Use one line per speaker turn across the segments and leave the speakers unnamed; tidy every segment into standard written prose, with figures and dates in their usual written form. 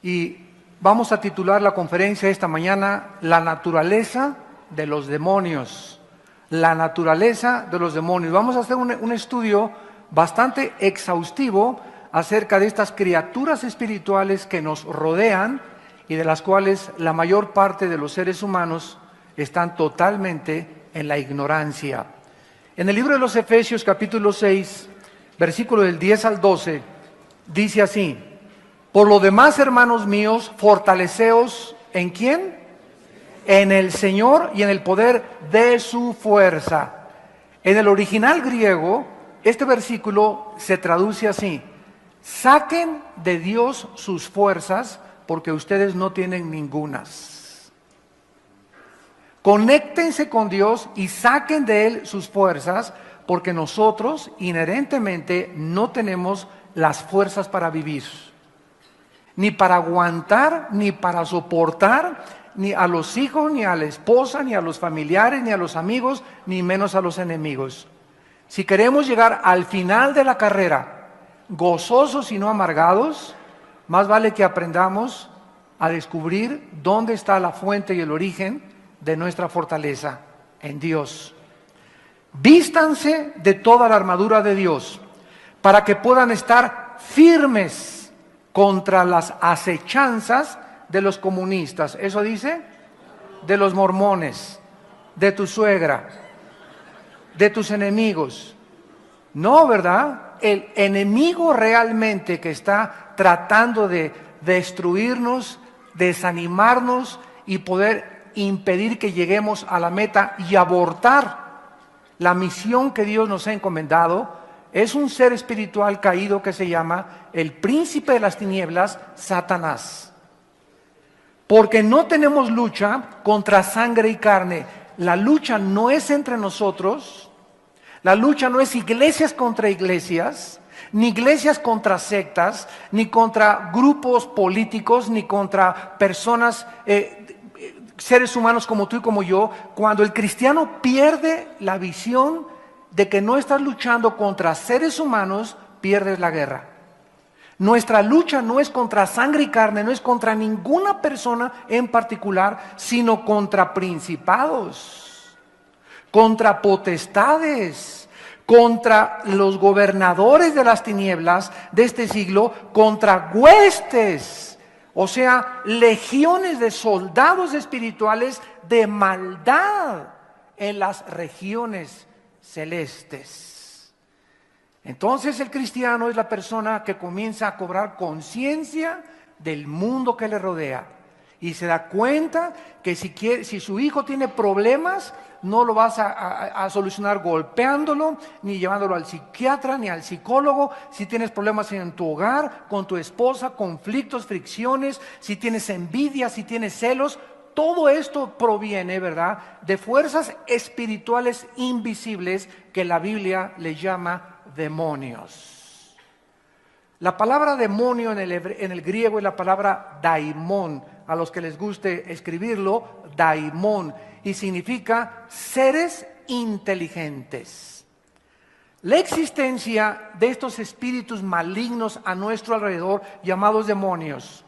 Y vamos a titular la conferencia esta mañana, La naturaleza de los demonios. La naturaleza de los demonios. Vamos a hacer un estudio bastante exhaustivo acerca de estas criaturas espirituales que nos rodean y de las cuales la mayor parte de los seres humanos están totalmente en la ignorancia. En el libro de los Efesios, capítulo 6, versículo del 10 al 12, dice así: por lo demás, hermanos míos, fortaleceos, ¿en quién? En el Señor y en el poder de su fuerza. En el original griego, este versículo se traduce así: saquen de Dios sus fuerzas, porque ustedes no tienen ningunas. Conéctense con Dios y saquen de Él sus fuerzas, porque nosotros inherentemente no tenemos las fuerzas para vivir, ni para aguantar, ni para soportar, ni a los hijos, ni a la esposa, ni a los familiares, ni a los amigos, ni menos a los enemigos. Si queremos llegar al final de la carrera gozosos y no amargados, más vale que aprendamos a descubrir dónde está la fuente y el origen de nuestra fortaleza, en Dios. Vístanse de toda la armadura de Dios, para que puedan estar firmes contra las acechanzas de los comunistas. ¿Eso dice? De los mormones, de tu suegra, de tus enemigos. No, ¿verdad? El enemigo realmente que está tratando de destruirnos, desanimarnos y poder impedir que lleguemos a la meta y abortar la misión que Dios nos ha encomendado, es un ser espiritual caído que se llama el príncipe de las tinieblas, Satanás. Porque no tenemos lucha contra sangre y carne. La lucha no es entre nosotros, la lucha no es iglesias contra iglesias, ni iglesias contra sectas, ni contra grupos políticos, ni contra personas, seres humanos como tú y como yo. Cuando el cristiano pierde la visión de que no estás luchando contra seres humanos, pierdes la guerra. Nuestra lucha no es contra sangre y carne, no es contra ninguna persona en particular, sino contra principados, contra potestades, contra los gobernadores de las tinieblas de este siglo, contra huestes, o sea, legiones de soldados espirituales de maldad en las regiones celestes. Entonces el cristiano es la persona que comienza a cobrar conciencia del mundo que le rodea y se da cuenta que si su hijo tiene problemas, no lo vas a solucionar golpeándolo, ni llevándolo al psiquiatra, ni al psicólogo. Si tienes problemas en tu hogar, con tu esposa, conflictos, fricciones, si tienes envidia, si tienes celos, todo esto proviene, ¿verdad?, de fuerzas espirituales invisibles que la Biblia le llama demonios. La palabra demonio en el griego es la palabra daimon. A los que les guste escribirlo, daimon, y significa seres inteligentes. La existencia de estos espíritus malignos a nuestro alrededor, llamados demonios,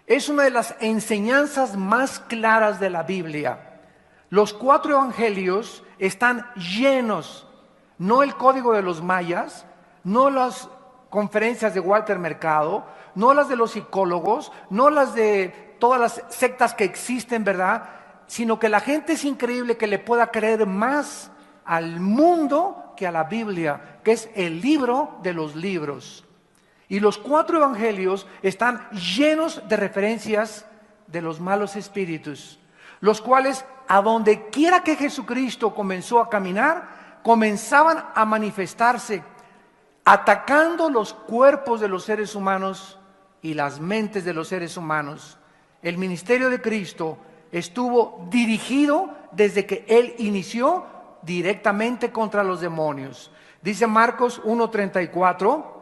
es una de las enseñanzas más claras de la Biblia. Los 4 evangelios están llenos, no el código de los mayas, no las conferencias de Walter Mercado, no las de los psicólogos, no las de todas las sectas que existen, ¿verdad?, sino que la gente es increíble que le pueda creer más al mundo que a la Biblia, que es el libro de los libros. Y los 4 evangelios están llenos de referencias de los malos espíritus, los cuales, a donde quiera que Jesucristo comenzó a caminar, comenzaban a manifestarse, atacando los cuerpos de los seres humanos y las mentes de los seres humanos. El ministerio de Cristo estuvo dirigido desde que Él inició directamente contra los demonios. Dice Marcos 1:34,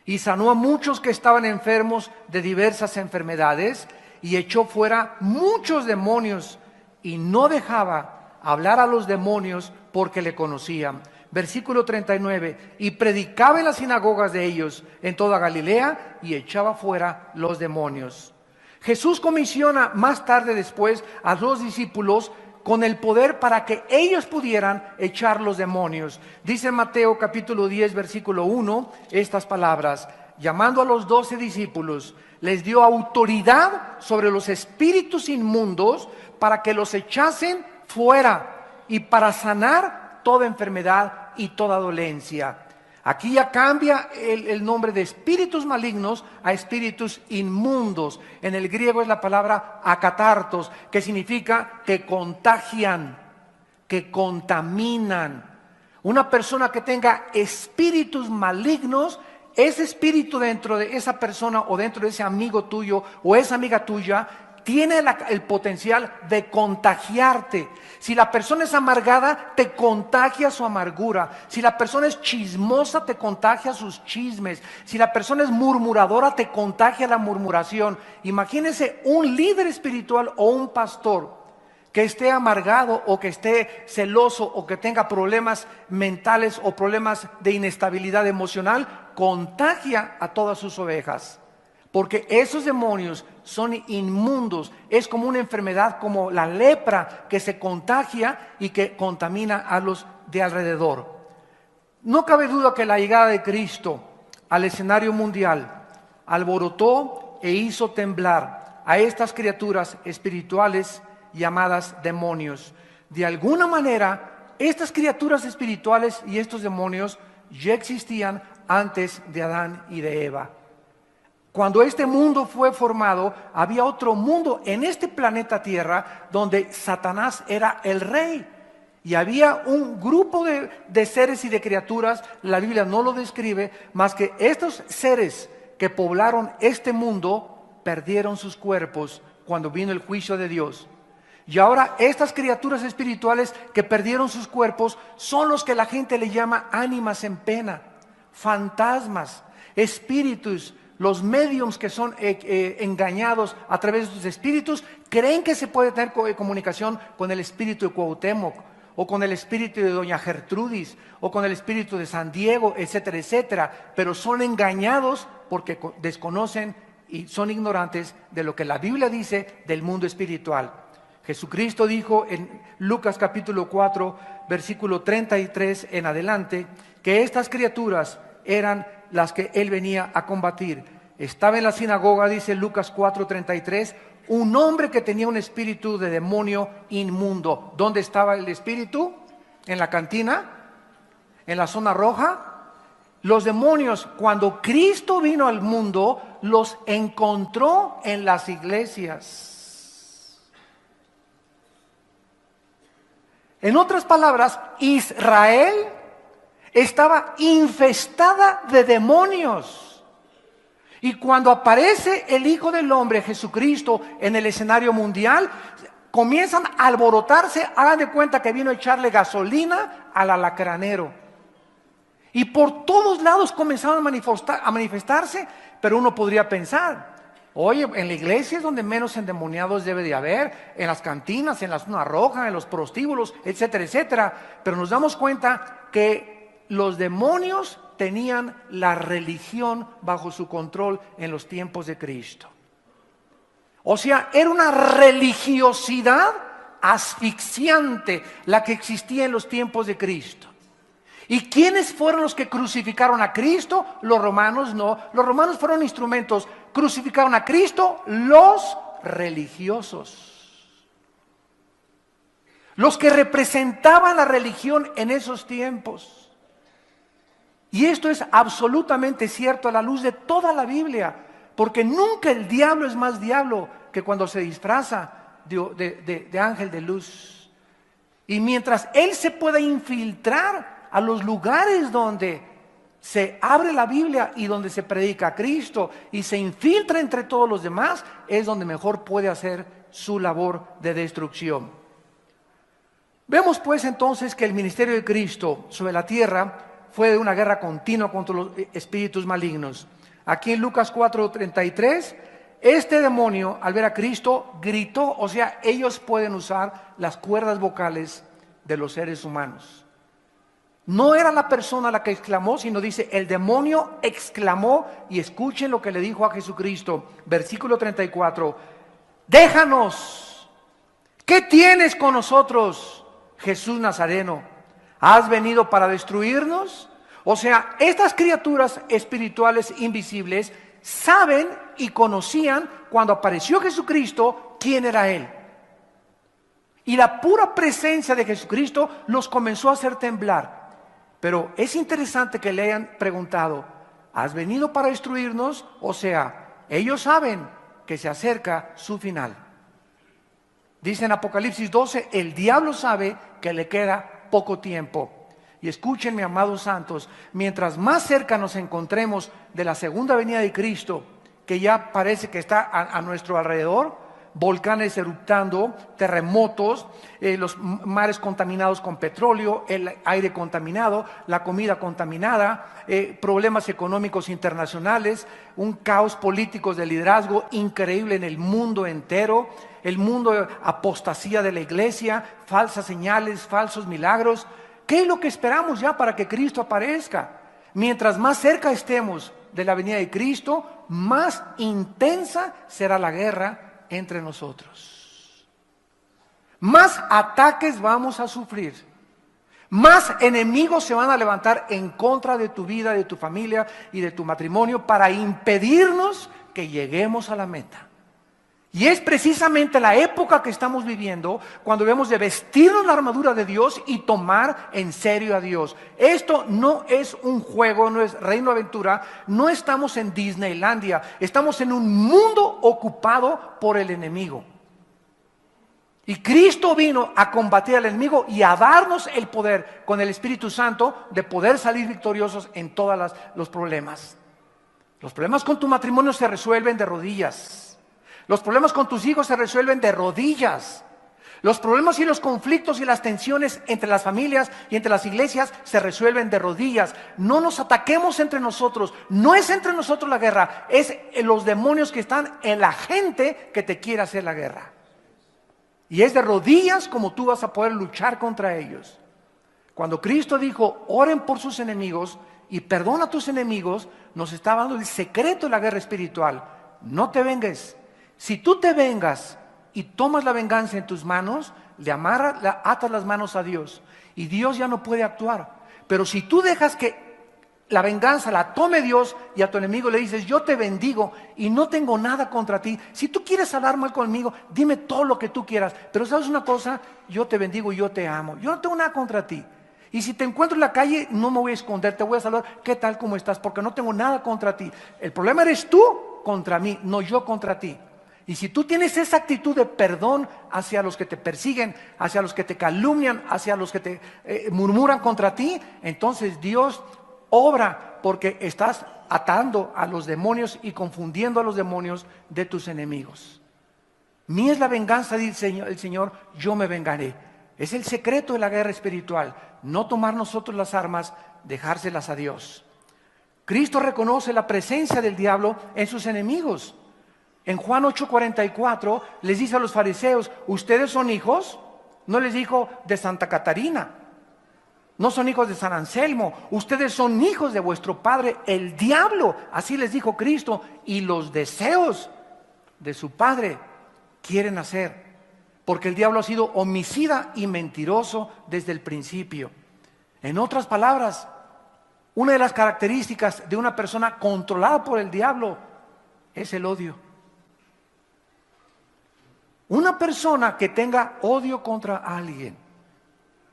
y sanó a muchos que estaban enfermos de diversas enfermedades y echó fuera muchos demonios y no dejaba hablar a los demonios porque le conocían. versículo 39, y predicaba en las sinagogas de ellos en toda Galilea y echaba fuera los demonios. Jesús comisiona más tarde después a los discípulos con el poder para que ellos pudieran echar los demonios. Dice Mateo capítulo 10 versículo 1 estas palabras: llamando a los 12 discípulos, les dio autoridad sobre los espíritus inmundos para que los echasen fuera y para sanar toda enfermedad y toda dolencia. Aquí ya cambia el nombre de espíritus malignos a espíritus inmundos. En el griego es la palabra akatartos, que significa que contagian, que contaminan. Una persona que tenga espíritus malignos, ese espíritu dentro de esa persona o dentro de ese amigo tuyo o esa amiga tuya tiene el potencial de contagiarte. Si la persona es amargada, te contagia su amargura. Si la persona es chismosa, te contagia sus chismes. Si la persona es murmuradora, te contagia la murmuración. Imagínense un líder espiritual o un pastor que esté amargado o que esté celoso o que tenga problemas mentales o problemas de inestabilidad emocional, contagia a todas sus ovejas. Porque esos demonios son inmundos, es como una enfermedad, como la lepra que se contagia y que contamina a los de alrededor. No cabe duda que la llegada de Cristo al escenario mundial alborotó e hizo temblar a estas criaturas espirituales llamadas demonios. De alguna manera, estas criaturas espirituales y estos demonios ya existían antes de Adán y de Eva. Cuando este mundo fue formado, había otro mundo en este planeta Tierra donde Satanás era el rey. Y había un grupo de seres y de criaturas, la Biblia no lo describe, más que estos seres que poblaron este mundo perdieron sus cuerpos cuando vino el juicio de Dios. Y ahora estas criaturas espirituales que perdieron sus cuerpos son los que la gente le llama ánimas en pena, fantasmas, espíritus. Los mediums que son engañados a través de sus espíritus creen que se puede tener comunicación con el espíritu de Cuauhtémoc o con el espíritu de doña Gertrudis o con el espíritu de San Diego, etcétera, etcétera. Pero son engañados porque desconocen y son ignorantes de lo que la Biblia dice del mundo espiritual. Jesucristo dijo en Lucas capítulo 4, versículo 33 en adelante, que estas criaturas eran las que él venía a combatir. Estaba en la sinagoga, dice Lucas 4:33, un hombre que tenía un espíritu de demonio inmundo. ¿Dónde estaba el espíritu? ¿En la cantina? ¿En la zona roja? Los demonios, cuando Cristo vino al mundo, los encontró en las iglesias. En otras palabras, Israel estaba infestada de demonios. Y cuando aparece el Hijo del Hombre, Jesucristo, en el escenario mundial, comienzan a alborotarse. Hagan de cuenta que vino a echarle gasolina al alacranero. Y por todos lados comenzaron a manifestarse, pero uno podría pensar, oye, en la iglesia es donde menos endemoniados debe de haber, en las cantinas, en la zona roja, en los prostíbulos, etcétera, etcétera. Pero nos damos cuenta que los demonios tenían la religión bajo su control en los tiempos de Cristo. O sea, era una religiosidad asfixiante la que existía en los tiempos de Cristo. ¿Y quiénes fueron los que crucificaron a Cristo? Los romanos no. Los romanos fueron instrumentos. Crucificaron a Cristo los religiosos. Los que representaban la religión en esos tiempos. Y esto es absolutamente cierto a la luz de toda la Biblia, porque nunca el diablo es más diablo que cuando se disfraza de ángel de luz. Y mientras él se pueda infiltrar a los lugares donde se abre la Biblia y donde se predica a Cristo y se infiltra entre todos los demás, es donde mejor puede hacer su labor de destrucción. Vemos pues entonces que el ministerio de Cristo sobre la tierra fue de una guerra continua contra los espíritus malignos. Aquí en Lucas 4:33, este demonio al ver a Cristo gritó, o sea, ellos pueden usar las cuerdas vocales de los seres humanos. No era la persona la que exclamó, sino dice, el demonio exclamó, y escuchen lo que le dijo a Jesucristo, versículo 34, déjanos, ¿qué tienes con nosotros, Jesús Nazareno? ¿Has venido para destruirnos? O sea, estas criaturas espirituales invisibles saben y conocían cuando apareció Jesucristo quién era Él. Y la pura presencia de Jesucristo los comenzó a hacer temblar. Pero es interesante que le hayan preguntado, ¿has venido para destruirnos? O sea, ellos saben que se acerca su final. Dice en Apocalipsis 12, el diablo sabe que le queda poco tiempo. Y escúchenme, amados santos, mientras más cerca nos encontremos de la segunda venida de Cristo, que ya parece que está a nuestro alrededor, volcanes eruptando, terremotos, los mares contaminados con petróleo, el aire contaminado, la comida contaminada, problemas económicos internacionales, un caos político de liderazgo increíble en el mundo entero, el mundo de apostasía de la iglesia, falsas señales, falsos milagros. ¿Qué es lo que esperamos ya para que Cristo aparezca? Mientras más cerca estemos de la venida de Cristo, más intensa será la guerra entre nosotros. Más ataques vamos a sufrir. Más enemigos se van a levantar en contra de tu vida, de tu familia y de tu matrimonio para impedirnos que lleguemos a la meta. Y es precisamente la época que estamos viviendo cuando debemos de vestirnos la armadura de Dios y tomar en serio a Dios. Esto no es un juego, no es Reino Aventura, no estamos en Disneylandia, estamos en un mundo ocupado por el enemigo. Y Cristo vino a combatir al enemigo y a darnos el poder con el Espíritu Santo de poder salir victoriosos en todos los problemas. Los problemas con tu matrimonio se resuelven de rodillas. Los problemas con tus hijos se resuelven de rodillas. Los problemas y los conflictos y las tensiones entre las familias y entre las iglesias se resuelven de rodillas. No nos ataquemos entre nosotros. No es entre nosotros la guerra. Es los demonios que están en la gente que te quiere hacer la guerra. Y es de rodillas como tú vas a poder luchar contra ellos. Cuando Cristo dijo, oren por sus enemigos y perdona a tus enemigos, nos está dando el secreto de la guerra espiritual. No te vengues. Si tú te vengas y tomas la venganza en tus manos, atas las manos a Dios y Dios ya no puede actuar. Pero si tú dejas que la venganza la tome Dios y a tu enemigo le dices, yo te bendigo y no tengo nada contra ti. Si tú quieres hablar mal conmigo, dime todo lo que tú quieras. Pero ¿sabes una cosa? Yo te bendigo y yo te amo. Yo no tengo nada contra ti. Y si te encuentro en la calle, no me voy a esconder, te voy a saludar. ¿Qué tal? ¿Cómo estás? Porque no tengo nada contra ti. El problema eres tú contra mí, no yo contra ti. Y si tú tienes esa actitud de perdón hacia los que te persiguen, hacia los que te calumnian, hacia los que te murmuran contra ti, entonces Dios obra porque estás atando a los demonios y confundiendo a los demonios de tus enemigos. Mía es la venganza, dice el Señor, yo me vengaré. Es el secreto de la guerra espiritual, no tomar nosotros las armas, dejárselas a Dios. Cristo reconoce la presencia del diablo en sus enemigos. En Juan 8:44 les dice a los fariseos, ¿ustedes son hijos? No les dijo de Santa Catarina, no son hijos de San Anselmo, ustedes son hijos de vuestro padre el diablo, así les dijo Cristo, y los deseos de su padre quieren hacer, porque el diablo ha sido homicida y mentiroso desde el principio. En otras palabras, una de las características de una persona controlada por el diablo es el odio. Una persona que tenga odio contra alguien,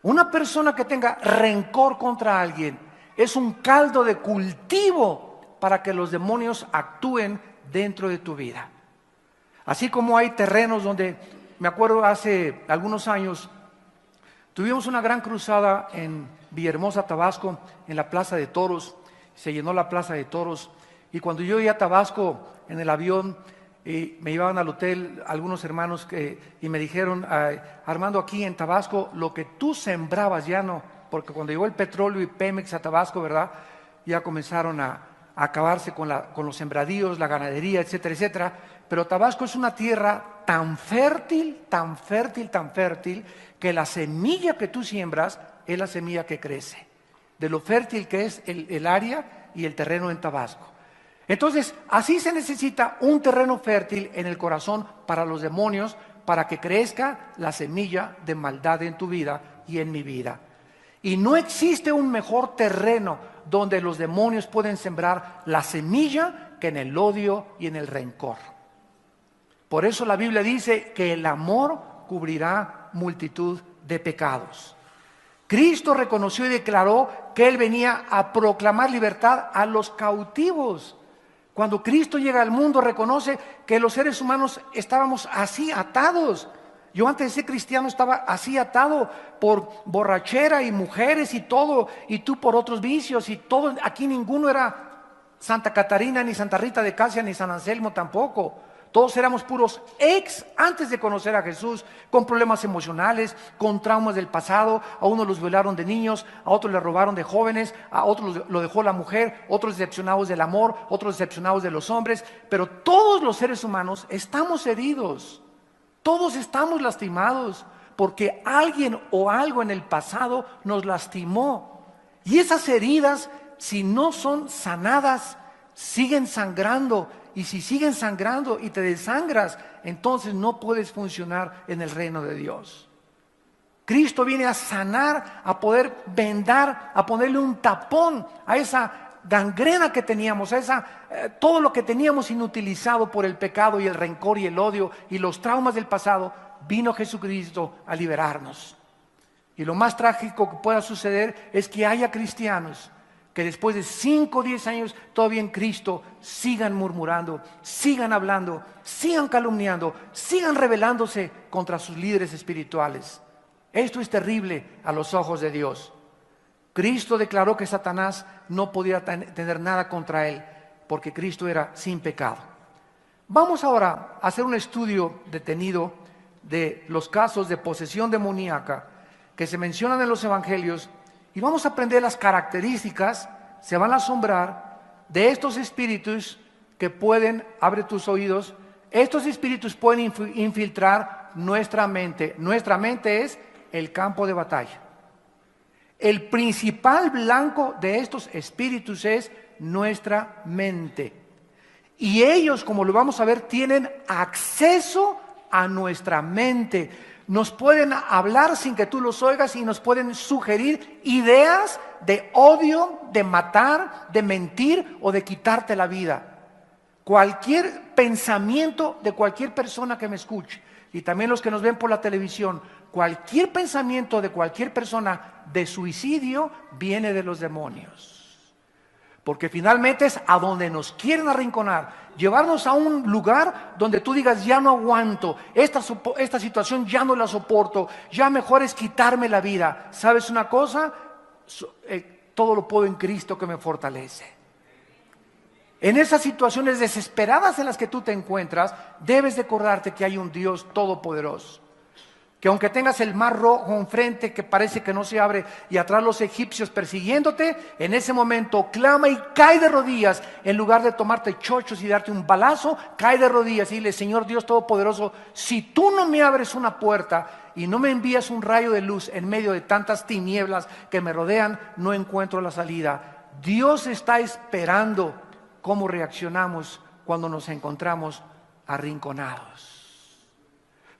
una persona que tenga rencor contra alguien, es un caldo de cultivo para que los demonios actúen dentro de tu vida. Así como hay terrenos donde, me acuerdo hace algunos años, tuvimos una gran cruzada en Villahermosa, Tabasco, en la Plaza de Toros, se llenó la Plaza de Toros, y cuando yo iba a Tabasco en el avión, y me llevaban al hotel algunos hermanos y me dijeron, Armando, aquí en Tabasco lo que tú sembrabas ya no, porque cuando llegó el petróleo y Pemex a Tabasco, ¿verdad? Ya comenzaron a acabarse con los sembradíos, la ganadería, etcétera, etcétera. Pero Tabasco es una tierra tan fértil, tan fértil, tan fértil, que la semilla que tú siembras es la semilla que crece. de lo fértil que es el área y el terreno en Tabasco. Entonces, así se necesita un terreno fértil en el corazón para los demonios, para que crezca la semilla de maldad en tu vida y en mi vida. Y no existe un mejor terreno donde los demonios pueden sembrar la semilla que en el odio y en el rencor. Por eso la Biblia dice que el amor cubrirá multitud de pecados. Cristo reconoció y declaró que Él venía a proclamar libertad a los cautivos. Cuando Cristo llega al mundo, reconoce que los seres humanos estábamos así atados. Yo antes de ser cristiano estaba así atado por borrachera y mujeres y todo, y tú por otros vicios y todo. Aquí ninguno era Santa Catarina, ni Santa Rita de Casia, ni San Anselmo tampoco. Todos éramos puros antes de conocer a Jesús, con problemas emocionales, con traumas del pasado. A unos los violaron de niños, a otros les robaron de jóvenes, a otros lo dejó la mujer, otros decepcionados del amor, otros decepcionados de los hombres. Pero todos los seres humanos estamos heridos, todos estamos lastimados, porque alguien o algo en el pasado nos lastimó. Y esas heridas, si no son sanadas, siguen sangrando. Y si siguen sangrando y te desangras, entonces no puedes funcionar en el reino de Dios. Cristo viene a sanar, a poder vendar, a ponerle un tapón a esa gangrena que teníamos, a todo lo que teníamos inutilizado por el pecado y el rencor y el odio y los traumas del pasado. Vino Jesucristo a liberarnos. Y lo más trágico que pueda suceder es que haya cristianos que después de 5 o 10 años todavía en Cristo sigan murmurando, sigan hablando, sigan calumniando, sigan rebelándose contra sus líderes espirituales. Esto es terrible a los ojos de Dios. Cristo declaró que Satanás no podía tener nada contra él, porque Cristo era sin pecado. Vamos ahora a hacer un estudio detenido de los casos de posesión demoníaca que se mencionan en los evangelios. Y vamos a aprender las características, se van a asombrar, de estos espíritus que pueden, abre tus oídos, estos espíritus pueden infiltrar nuestra mente. Nuestra mente es el campo de batalla. El principal blanco de estos espíritus es nuestra mente. Y ellos, como lo vamos a ver, tienen acceso a nuestra mente. Nos pueden hablar sin que tú los oigas y nos pueden sugerir ideas de odio, de matar, de mentir o de quitarte la vida. Cualquier pensamiento de cualquier persona que me escuche, y también los que nos ven por la televisión, cualquier pensamiento de cualquier persona de suicidio viene de los demonios. Porque finalmente es a donde nos quieren arrinconar, llevarnos a un lugar donde tú digas, ya no aguanto, esta situación ya no la soporto, ya mejor es quitarme la vida. ¿Sabes una cosa? Todo lo puedo en Cristo que me fortalece. En esas situaciones desesperadas en las que tú te encuentras, debes de acordarte que hay un Dios todopoderoso. Que aunque tengas el mar rojo enfrente que parece que no se abre y atrás los egipcios persiguiéndote, en ese momento clama y cae de rodillas. En lugar de tomarte chochos y darte un balazo, cae de rodillas y dile, Señor Dios Todopoderoso, si tú no me abres una puerta y no me envías un rayo de luz en medio de tantas tinieblas que me rodean, no encuentro la salida. Dios está esperando cómo reaccionamos cuando nos encontramos arrinconados.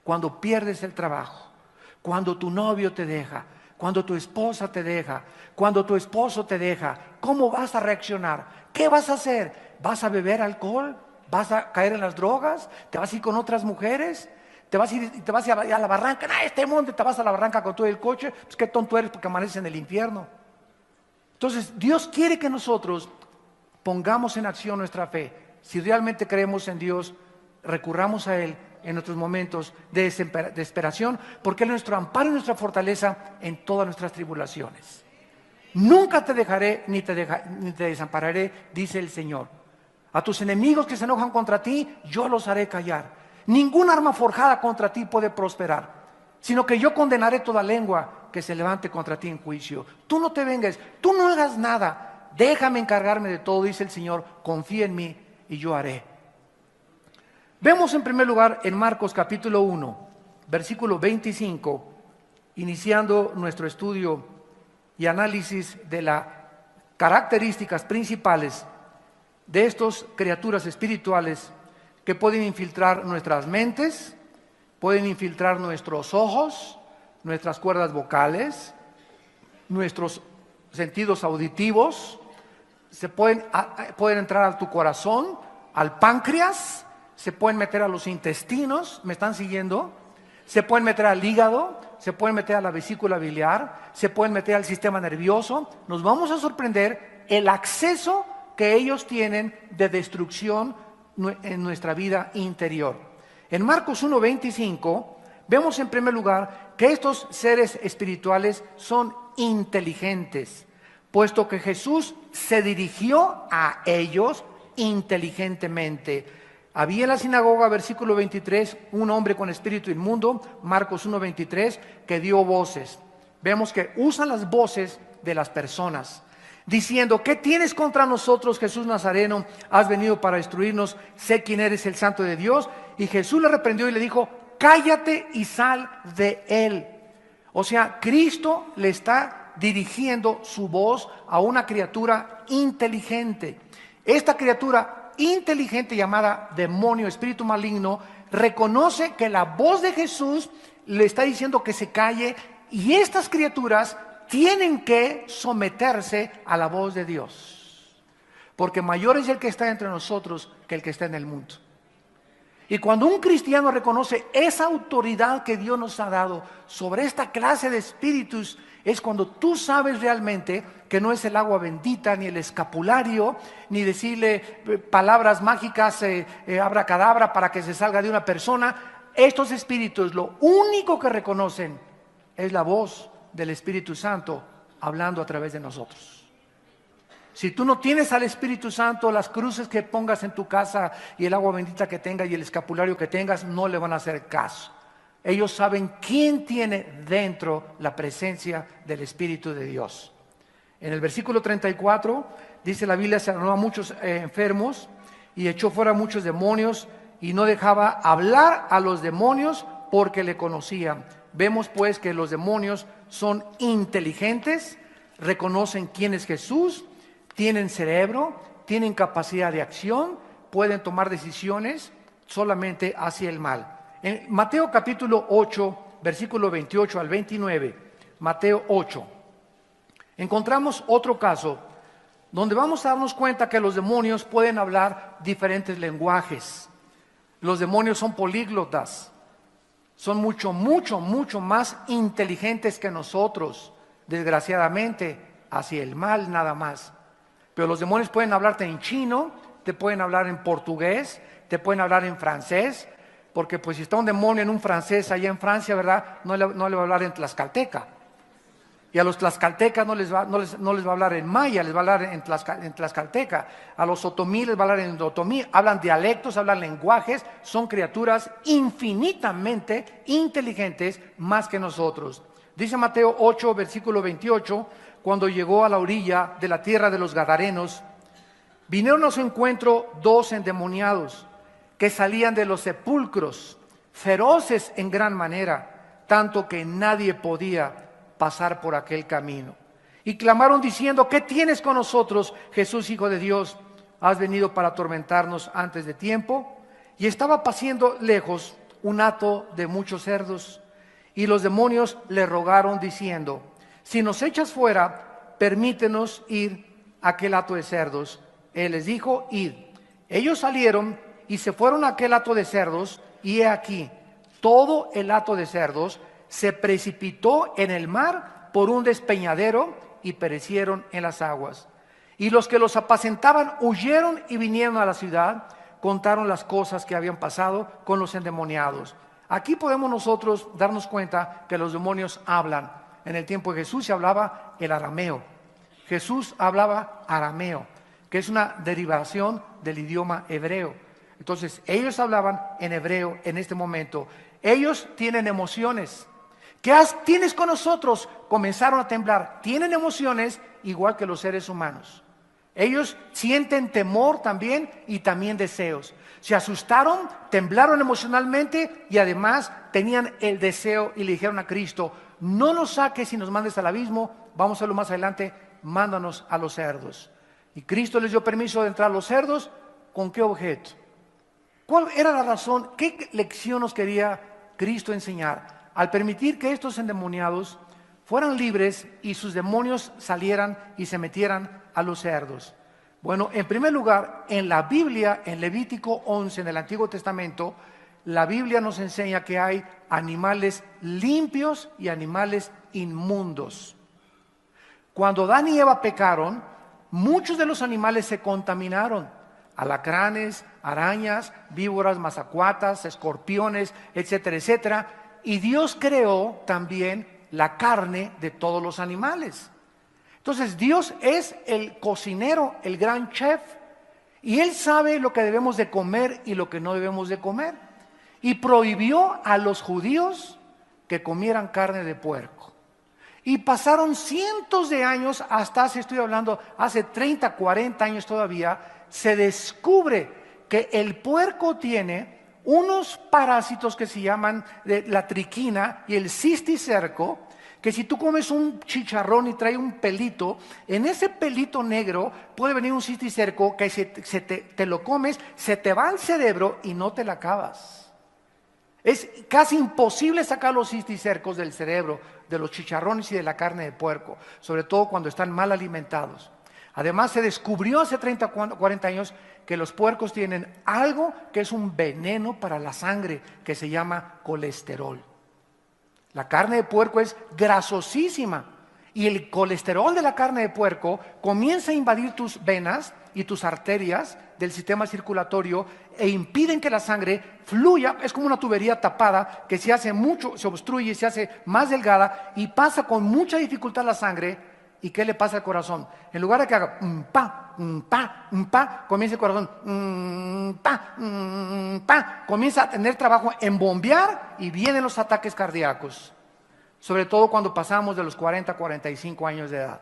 Cuando pierdes el trabajo, cuando tu novio te deja, cuando tu esposa te deja, cuando tu esposo te deja, ¿cómo vas a reaccionar? ¿Qué vas a hacer? ¿Vas a beber alcohol? ¿Vas a caer en las drogas? ¿Te vas a ir con otras mujeres? ¿Te vas a ir a la barranca? Este monte, te vas a la barranca con todo el coche. Pues qué tonto eres porque amaneces en el infierno. Entonces, Dios quiere que nosotros pongamos en acción nuestra fe. Si realmente creemos en Dios, recurramos a Él en nuestros momentos de desesperación, porque Él es nuestro amparo y nuestra fortaleza en todas nuestras tribulaciones. Nunca te dejaré ni te desampararé, dice el Señor. A tus enemigos que se enojan contra ti, yo los haré callar. Ninguna arma forjada contra ti puede prosperar, sino que yo condenaré toda lengua que se levante contra ti en juicio. Tú no te vengues, tú no hagas nada, déjame encargarme de todo, dice el Señor, confía en mí y yo haré. Vemos en primer lugar en Marcos capítulo 1, versículo 25, iniciando nuestro estudio y análisis de las características principales de estas criaturas espirituales que pueden infiltrar nuestras mentes, pueden infiltrar nuestros ojos, nuestras cuerdas vocales, nuestros sentidos auditivos, pueden entrar a tu corazón, al páncreas, se pueden meter a los intestinos, ¿me están siguiendo? Se pueden meter al hígado, se pueden meter a la vesícula biliar, se pueden meter al sistema nervioso. Nos vamos a sorprender el acceso que ellos tienen de destrucción en nuestra vida interior. En Marcos 1:25 vemos en primer lugar que estos seres espirituales son inteligentes, puesto que Jesús se dirigió a ellos inteligentemente. Había en la sinagoga, versículo 23, un hombre con espíritu inmundo, Marcos 1:23, que dio voces. Vemos que usan las voces de las personas, diciendo: ¿qué tienes contra nosotros, Jesús Nazareno? ¿Has venido para destruirnos? Sé quién eres, el Santo de Dios. Y Jesús le reprendió y le dijo: cállate y sal de él. O sea, Cristo le está dirigiendo su voz a una criatura inteligente. Esta criatura inteligente, llamada demonio, espíritu maligno, reconoce que la voz de Jesús le está diciendo que se calle, y estas criaturas tienen que someterse a la voz de Dios, porque mayor es el que está entre nosotros que el que está en el mundo. Y cuando un cristiano reconoce esa autoridad que Dios nos ha dado sobre esta clase de espíritus, es cuando tú sabes realmente que no es el agua bendita, ni el escapulario, ni decirle palabras mágicas, abracadabra, para que se salga de una persona. Estos espíritus lo único que reconocen es la voz del Espíritu Santo hablando a través de nosotros. Si tú no tienes al Espíritu Santo, las cruces que pongas en tu casa y el agua bendita que tengas y el escapulario que tengas no le van a hacer caso. Ellos saben quién tiene dentro la presencia del Espíritu de Dios. En el versículo 34 dice la Biblia: sanó a muchos enfermos y echó fuera a muchos demonios, y no dejaba hablar a los demonios porque le conocían. Vemos pues que los demonios son inteligentes, reconocen quién es Jesús, tienen cerebro, tienen capacidad de acción, pueden tomar decisiones solamente hacia el mal. En Mateo capítulo 8, versículo 28 al 29, Mateo 8, encontramos otro caso donde vamos a darnos cuenta que los demonios pueden hablar diferentes lenguajes. Los demonios son políglotas, son mucho más inteligentes que nosotros, desgraciadamente, hacia el mal nada más. Pero los demonios pueden hablarte en chino, te pueden hablar en portugués, te pueden hablar en francés, porque pues si está un demonio en un francés allá en Francia, ¿verdad? No le va a hablar en tlaxcalteca. Y a los tlaxcaltecas no les va a hablar en maya, les va a hablar en tlaxcalteca. A los otomí les va a hablar en otomí. Hablan dialectos, hablan lenguajes, son criaturas infinitamente inteligentes más que nosotros. Dice Mateo 8, versículo 28, cuando llegó a la orilla de la tierra de los Gadarenos, vinieron a su encuentro dos endemoniados que salían de los sepulcros, feroces en gran manera, tanto que nadie podía pasar por aquel camino. Y clamaron diciendo: ¿qué tienes con nosotros, Jesús, Hijo de Dios? ¿Has venido para atormentarnos antes de tiempo? Y estaba pasando lejos un hato de muchos cerdos, y los demonios le rogaron diciendo: si nos echas fuera, permítenos ir a aquel hato de cerdos. Él les dijo: id. Ellos salieron y se fueron a aquel hato de cerdos, y he aquí, todo el hato de cerdos se precipitó en el mar por un despeñadero y perecieron en las aguas. Y los que los apacentaban huyeron y vinieron a la ciudad, contaron las cosas que habían pasado con los endemoniados. Aquí podemos nosotros darnos cuenta que los demonios hablan. En el tiempo de Jesús se hablaba el arameo. Jesús hablaba arameo, que es una derivación del idioma hebreo. Entonces ellos hablaban en hebreo en este momento. Ellos tienen emociones. ¿Qué tienes con nosotros? Comenzaron a temblar. Tienen emociones igual que los seres humanos. Ellos sienten temor también y también deseos. Se asustaron, temblaron emocionalmente y además tenían el deseo y le dijeron a Cristo: no nos saques y nos mandes al abismo, vamos a verlo más adelante, mándanos a los cerdos. Y Cristo les dio permiso de entrar a los cerdos, ¿con qué objeto? ¿Cuál era la razón? ¿Qué lección nos quería Cristo enseñar? Al permitir que estos endemoniados fueran libres y sus demonios salieran y se metieran a los cerdos. Bueno, en primer lugar, en la Biblia, en Levítico 11, en el Antiguo Testamento, la Biblia nos enseña que hay animales limpios y animales inmundos. Cuando Adán y Eva pecaron, muchos de los animales se contaminaron. Alacranes, arañas, víboras, mazacuatas, escorpiones, etcétera, etcétera. Y Dios creó también la carne de todos los animales. Entonces Dios es el cocinero, el gran chef, y Él sabe lo que debemos de comer y lo que no debemos de comer. Y prohibió a los judíos que comieran carne de puerco. Y pasaron cientos de años, hasta estoy hablando, hace 30, 40 años todavía, se descubre que el puerco tiene unos parásitos que se llaman la triquina y el cisticerco, que si tú comes un chicharrón y trae un pelito, en ese pelito negro puede venir un cisticerco que te lo comes, se te va al cerebro y no te la acabas. Es casi imposible sacar los cisticercos del cerebro, de los chicharrones y de la carne de puerco, sobre todo cuando están mal alimentados. Además se descubrió hace 30, 40 años que los puercos tienen algo que es un veneno para la sangre, que se llama colesterol. La carne de puerco es grasosísima y el colesterol de la carne de puerco comienza a invadir tus venas y tus arterias del sistema circulatorio e impiden que la sangre fluya. Es como una tubería tapada que se hace mucho, se obstruye, se hace más delgada y pasa con mucha dificultad la sangre. ¿Y qué le pasa al corazón? En lugar de que haga pa, comienza el corazón comienza a tener trabajo en bombear y vienen los ataques cardíacos. Sobre todo cuando pasamos de los 40 a 45 años de edad.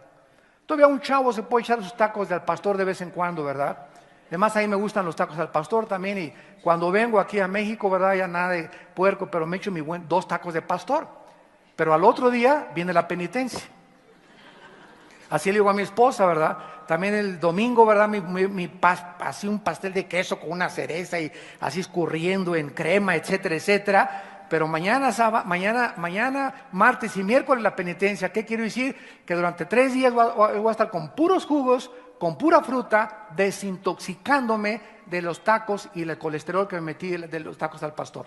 Todavía un chavo se puede echar sus tacos del pastor de vez en cuando, ¿verdad? Además a mí me gustan los tacos del pastor también, y cuando vengo aquí a México, ¿verdad? Ya nada de puerco, pero me echo 2 tacos de pastor. Pero al otro día viene la penitencia. Así le digo a mi esposa, ¿verdad? También el domingo, ¿verdad? Así un pastel de queso con una cereza y así escurriendo en crema, etcétera, etcétera. Pero mañana, martes y miércoles la penitencia. ¿Qué quiero decir? Que durante 3 días voy a estar con puros jugos, con pura fruta, desintoxicándome de los tacos y el colesterol que me metí de los tacos al pastor.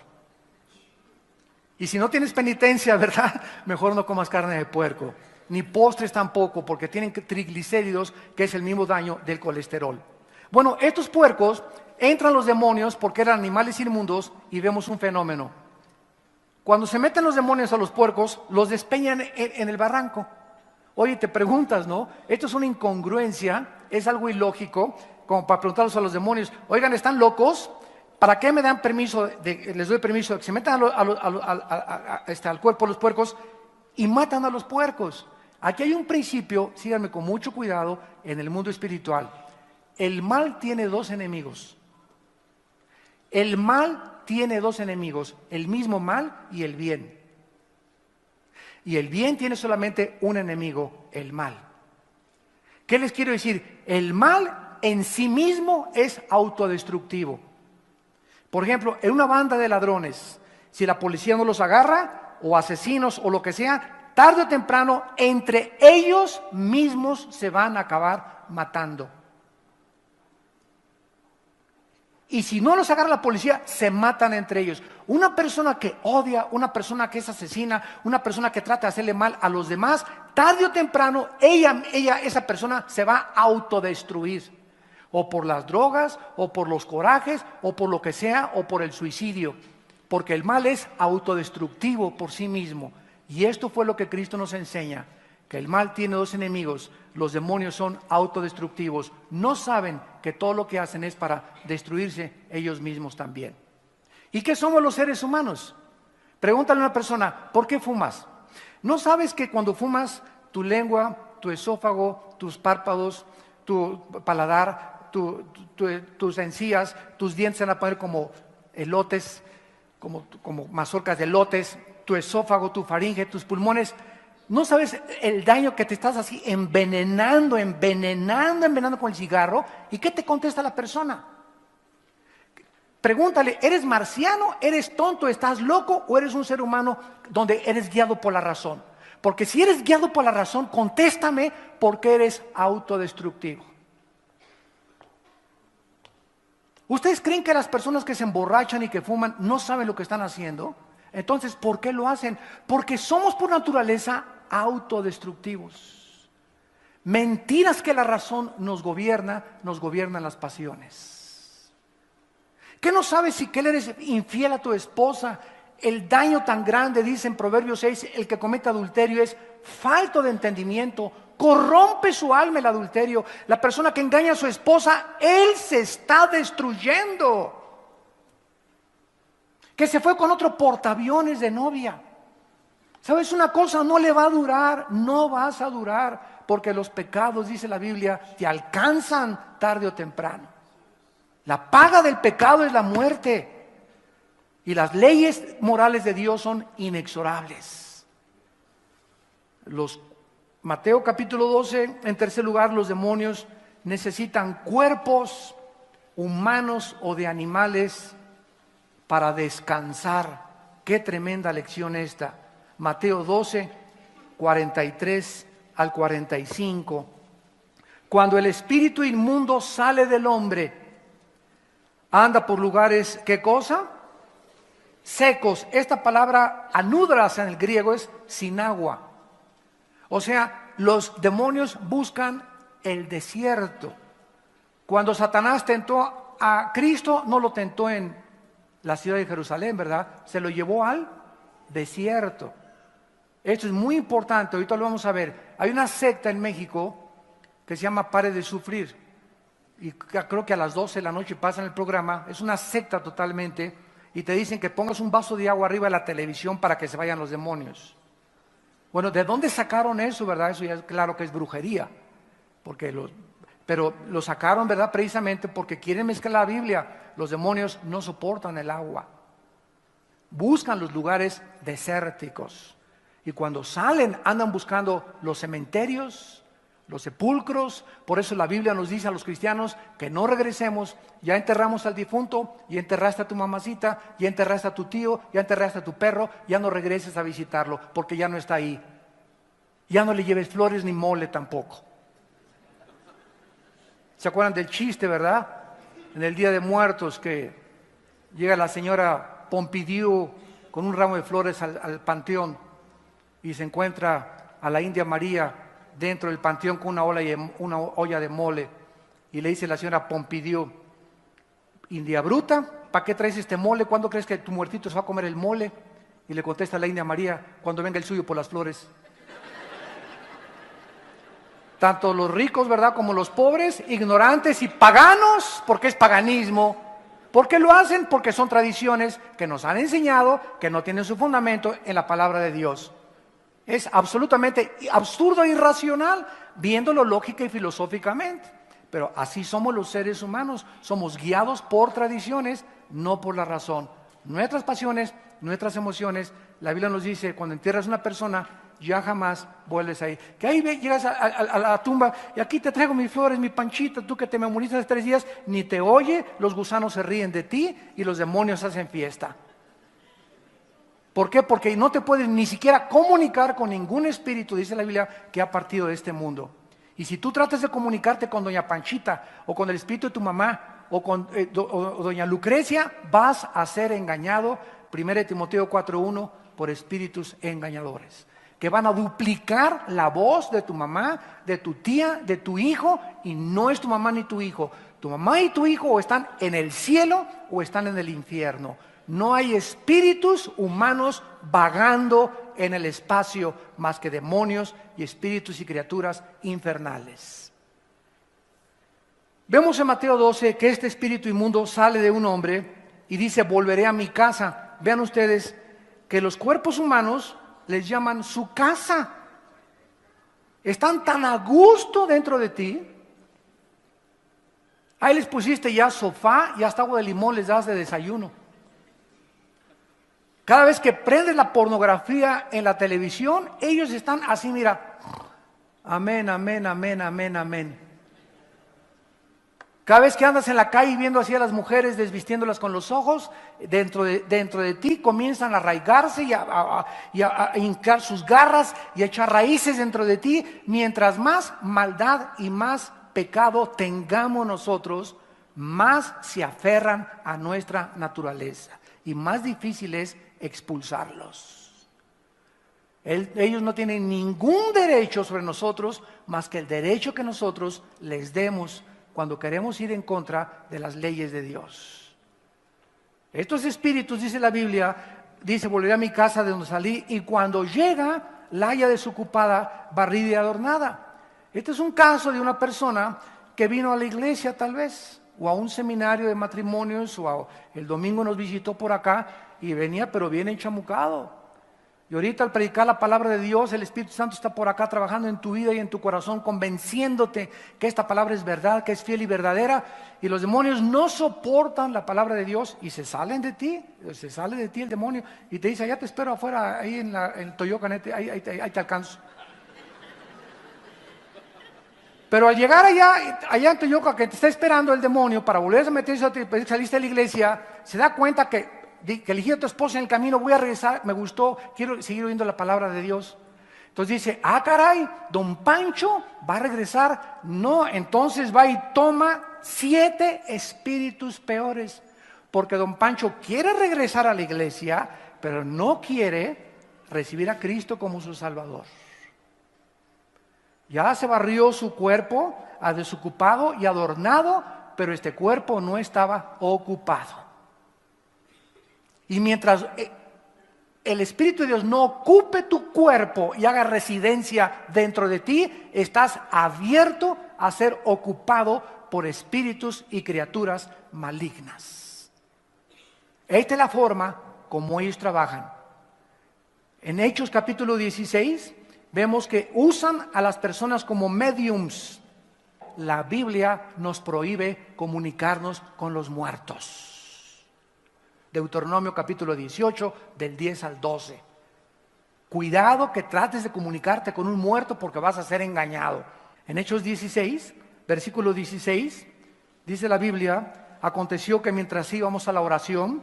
Y si no tienes penitencia, ¿verdad? Mejor no comas carne de puerco. Ni postres tampoco, porque tienen triglicéridos, que es el mismo daño del colesterol. Bueno, estos puercos, entran los demonios porque eran animales inmundos y vemos un fenómeno. Cuando se meten los demonios a los puercos, los despeñan en el barranco. Oye, te preguntas, ¿no? Esto es una incongruencia, es algo ilógico, como para preguntarlos a los demonios, oigan, ¿están locos? ¿Para qué me dan permiso, les doy permiso de que se metan al cuerpo de los puercos y matan a los puercos? Aquí hay un principio, síganme con mucho cuidado, en el mundo espiritual. El mal tiene 2 enemigos. El mal tiene 2 enemigos, el mismo mal y el bien. Y el bien tiene solamente un enemigo, el mal. ¿Qué les quiero decir? El mal en sí mismo es autodestructivo. Por ejemplo, en una banda de ladrones, si la policía no los agarra, o asesinos o lo que sea, tarde o temprano entre ellos mismos se van a acabar matando. Y si no los agarra la policía, se matan entre ellos. Una persona que odia, una persona que es asesina, una persona que trata de hacerle mal a los demás, tarde o temprano, esa persona se va a autodestruir. O por las drogas, o por los corajes, o por lo que sea, o por el suicidio. Porque el mal es autodestructivo por sí mismo. Y esto fue lo que Cristo nos enseña. Que el mal tiene 2 enemigos, los demonios son autodestructivos, no saben que todo lo que hacen es para destruirse ellos mismos también. ¿Y qué somos los seres humanos? Pregúntale a una persona, ¿por qué fumas? ¿No sabes que cuando fumas tu lengua, tu esófago, tus párpados, tu paladar, tus encías, tus dientes se van a poner como elotes? como mazorcas de elotes, tu esófago, tu faringe, tus pulmones. No sabes el daño que te estás así envenenando con el cigarro. ¿Y qué te contesta la persona? Pregúntale, ¿eres marciano? ¿Eres tonto? ¿Estás loco? ¿O eres un ser humano donde eres guiado por la razón? Porque si eres guiado por la razón, contéstame por qué eres autodestructivo. ¿Ustedes creen que las personas que se emborrachan y que fuman no saben lo que están haciendo? Entonces, ¿por qué lo hacen? Porque somos por naturaleza autodestructivos. Mentiras que la razón nos gobiernan las pasiones. ¿Qué no sabes si que le eres infiel a tu esposa? El daño tan grande, dice en Proverbios 6, el que comete adulterio es falto de entendimiento. Corrompe su alma el adulterio. La persona que engaña a su esposa, él se está destruyendo. Que se fue con otro portaaviones de novia. ¿Sabes una cosa? No le va a durar, no vas a durar, porque los pecados, dice la Biblia, te alcanzan tarde o temprano. La paga del pecado es la muerte. Y las leyes morales de Dios son inexorables. Mateo capítulo 12, en tercer lugar, los demonios necesitan cuerpos humanos o de animales para descansar. Qué tremenda lección esta. Mateo 12, 43 al 45. Cuando el espíritu inmundo sale del hombre, anda por lugares, ¿qué cosa? Secos. Esta palabra anudras en el griego es sin agua. O sea, los demonios buscan el desierto. Cuando Satanás tentó a Cristo, no lo tentó en la ciudad de Jerusalén, ¿verdad? Se lo llevó al desierto. Esto es muy importante, ahorita lo vamos a ver. Hay una secta en México que se llama Pare de Sufrir. Y creo que a las 12 de la noche pasan el programa. Es una secta totalmente. Y te dicen que pongas un vaso de agua arriba de la televisión para que se vayan los demonios. Bueno, ¿de dónde sacaron eso, verdad? Eso ya es claro que es brujería. Pero lo sacaron, ¿verdad? Precisamente porque quieren mezclar la Biblia. Los demonios no soportan el agua. Buscan los lugares desérticos. Y cuando salen, andan buscando los cementerios, los sepulcros. Por eso la Biblia nos dice a los cristianos que no regresemos. Ya enterramos al difunto, ya enterraste a tu mamacita, ya enterraste a tu tío, ya enterraste a tu perro, ya no regreses a visitarlo porque ya no está ahí. Ya no le lleves flores ni mole tampoco. ¿Se acuerdan del chiste, verdad? En el Día de Muertos que llega la señora Pompidou con un ramo de flores al panteón y se encuentra a la India María dentro del panteón con una olla de mole y le dice la señora Pompidou: India bruta, ¿para qué traes este mole? ¿Cuándo crees que tu muertito se va a comer el mole? Y le contesta la India María: cuando venga el suyo por las flores. Tanto los ricos, ¿verdad?, como los pobres, ignorantes y paganos, porque es paganismo. ¿Por qué lo hacen? Porque son tradiciones que nos han enseñado que no tienen su fundamento en la palabra de Dios. Es absolutamente absurdo e irracional, viéndolo lógica y filosóficamente. Pero así somos los seres humanos, somos guiados por tradiciones, no por la razón. Nuestras pasiones, nuestras emociones, la Biblia nos dice, cuando entierras a una persona, ya jamás vuelves ahí. Que ahí llegas a la tumba y aquí te traigo mis flores, mi panchita, tú que te me moriste hace 3 días, ni te oye, los gusanos se ríen de ti y los demonios hacen fiesta. ¿Por qué? Porque no te puedes ni siquiera comunicar con ningún espíritu, dice la Biblia, que ha partido de este mundo. Y si tú tratas de comunicarte con doña Panchita o con el espíritu de tu mamá o con doña Lucrecia, vas a ser engañado, 1 Timoteo 4:1, por espíritus engañadores, que van a duplicar la voz de tu mamá, de tu tía, de tu hijo, y no es tu mamá ni tu hijo. Tu mamá y tu hijo o están en el cielo o están en el infierno. No hay espíritus humanos vagando en el espacio más que demonios y espíritus y criaturas infernales. Vemos en Mateo 12 que este espíritu inmundo sale de un hombre y dice: volveré a mi casa. Vean ustedes que los cuerpos humanos les llaman su casa. Están tan a gusto dentro de ti. Ahí les pusiste ya sofá y hasta agua de limón les das de desayuno. Cada vez que prendes la pornografía en la televisión, ellos están así, mira, amén, amén, amén, amén, amén. Cada vez que andas en la calle viendo así a las mujeres desvistiéndolas con los ojos, dentro de ti comienzan a arraigarse y a hincar sus garras y a echar raíces dentro de ti. Mientras más maldad y más pecado tengamos nosotros, más se aferran a nuestra naturaleza y más difícil es expulsarlos. Ellos no tienen ningún derecho sobre nosotros más que el derecho que nosotros les demos cuando queremos ir en contra de las leyes de Dios. Estos espíritus, dice la Biblia, dice, volveré a mi casa de donde salí, y cuando llega, la halla desocupada, barrida y adornada. Este es un caso de una persona que vino a la iglesia tal vez, o a un seminario de matrimonios, el domingo nos visitó por acá, y venía, pero viene enchamucado. Y ahorita al predicar la palabra de Dios, el Espíritu Santo está por acá trabajando en tu vida y en tu corazón, convenciéndote que esta palabra es verdad, que es fiel y verdadera. Y los demonios no soportan la palabra de Dios y se salen de ti, se sale de ti el demonio y te dice, allá te espero afuera, ahí en Toyocan, ahí te alcanzo. Pero al llegar allá en Toyocan, que te está esperando el demonio para volverse a meterse a ti, saliste de la iglesia, se da cuenta que elegí a tu esposa en el camino, voy a regresar, me gustó, quiero seguir oyendo la palabra de Dios. Entonces dice, caray, don Pancho va a regresar. No, entonces va y toma 7 espíritus peores, porque don Pancho quiere regresar a la iglesia, pero no quiere recibir a Cristo como su Salvador. Ya se barrió su cuerpo, desocupado y adornado, pero este cuerpo no estaba ocupado. Y mientras el Espíritu de Dios no ocupe tu cuerpo y haga residencia dentro de ti, estás abierto a ser ocupado por espíritus y criaturas malignas. Esta es la forma como ellos trabajan. En Hechos capítulo 16 vemos que usan a las personas como mediums. La Biblia nos prohíbe comunicarnos con los muertos. Deuteronomio capítulo 18, del 10 al 12. Cuidado que trates de comunicarte con un muerto porque vas a ser engañado. En Hechos 16, versículo 16, dice la Biblia, aconteció que mientras íbamos a la oración,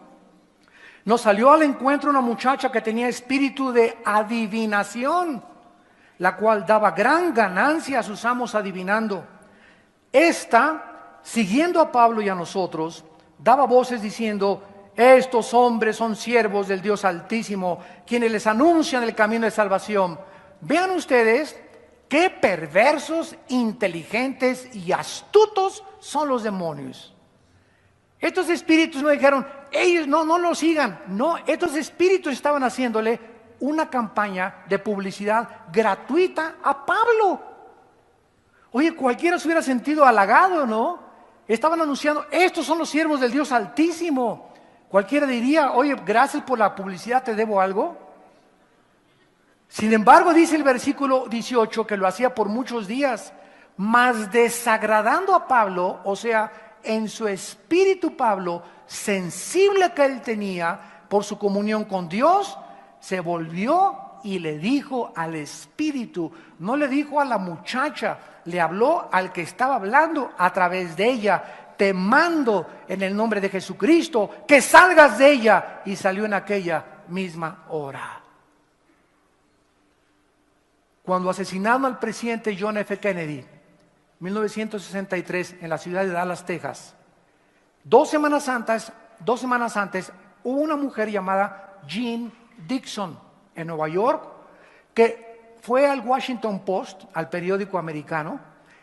nos salió al encuentro una muchacha que tenía espíritu de adivinación, la cual daba gran ganancia a sus amos adivinando. Esta, siguiendo a Pablo y a nosotros, daba voces diciendo, estos hombres son siervos del Dios Altísimo, quienes les anuncian el camino de salvación. Vean ustedes qué perversos, inteligentes y astutos son los demonios. Estos espíritus no dijeron, ellos no lo sigan. No, estos espíritus estaban haciéndole una campaña de publicidad gratuita a Pablo. Oye, cualquiera se hubiera sentido halagado, ¿no? Estaban anunciando, estos son los siervos del Dios Altísimo. Cualquiera diría, oye, gracias por la publicidad, ¿te debo algo? Sin embargo, dice el versículo 18 que lo hacía por muchos días, mas desagradando a Pablo, o sea, en su espíritu Pablo, sensible que él tenía por su comunión con Dios, se volvió y le dijo al espíritu, no le dijo a la muchacha, le habló al que estaba hablando a través de ella, te mando en el nombre de Jesucristo que salgas de ella. Y salió en aquella misma hora. Cuando asesinaron al presidente John F. Kennedy, 1963, en la ciudad de Dallas, Texas, 2 semanas antes hubo una mujer llamada Jean Dixon en Nueva York que fue al Washington Post, al periódico americano,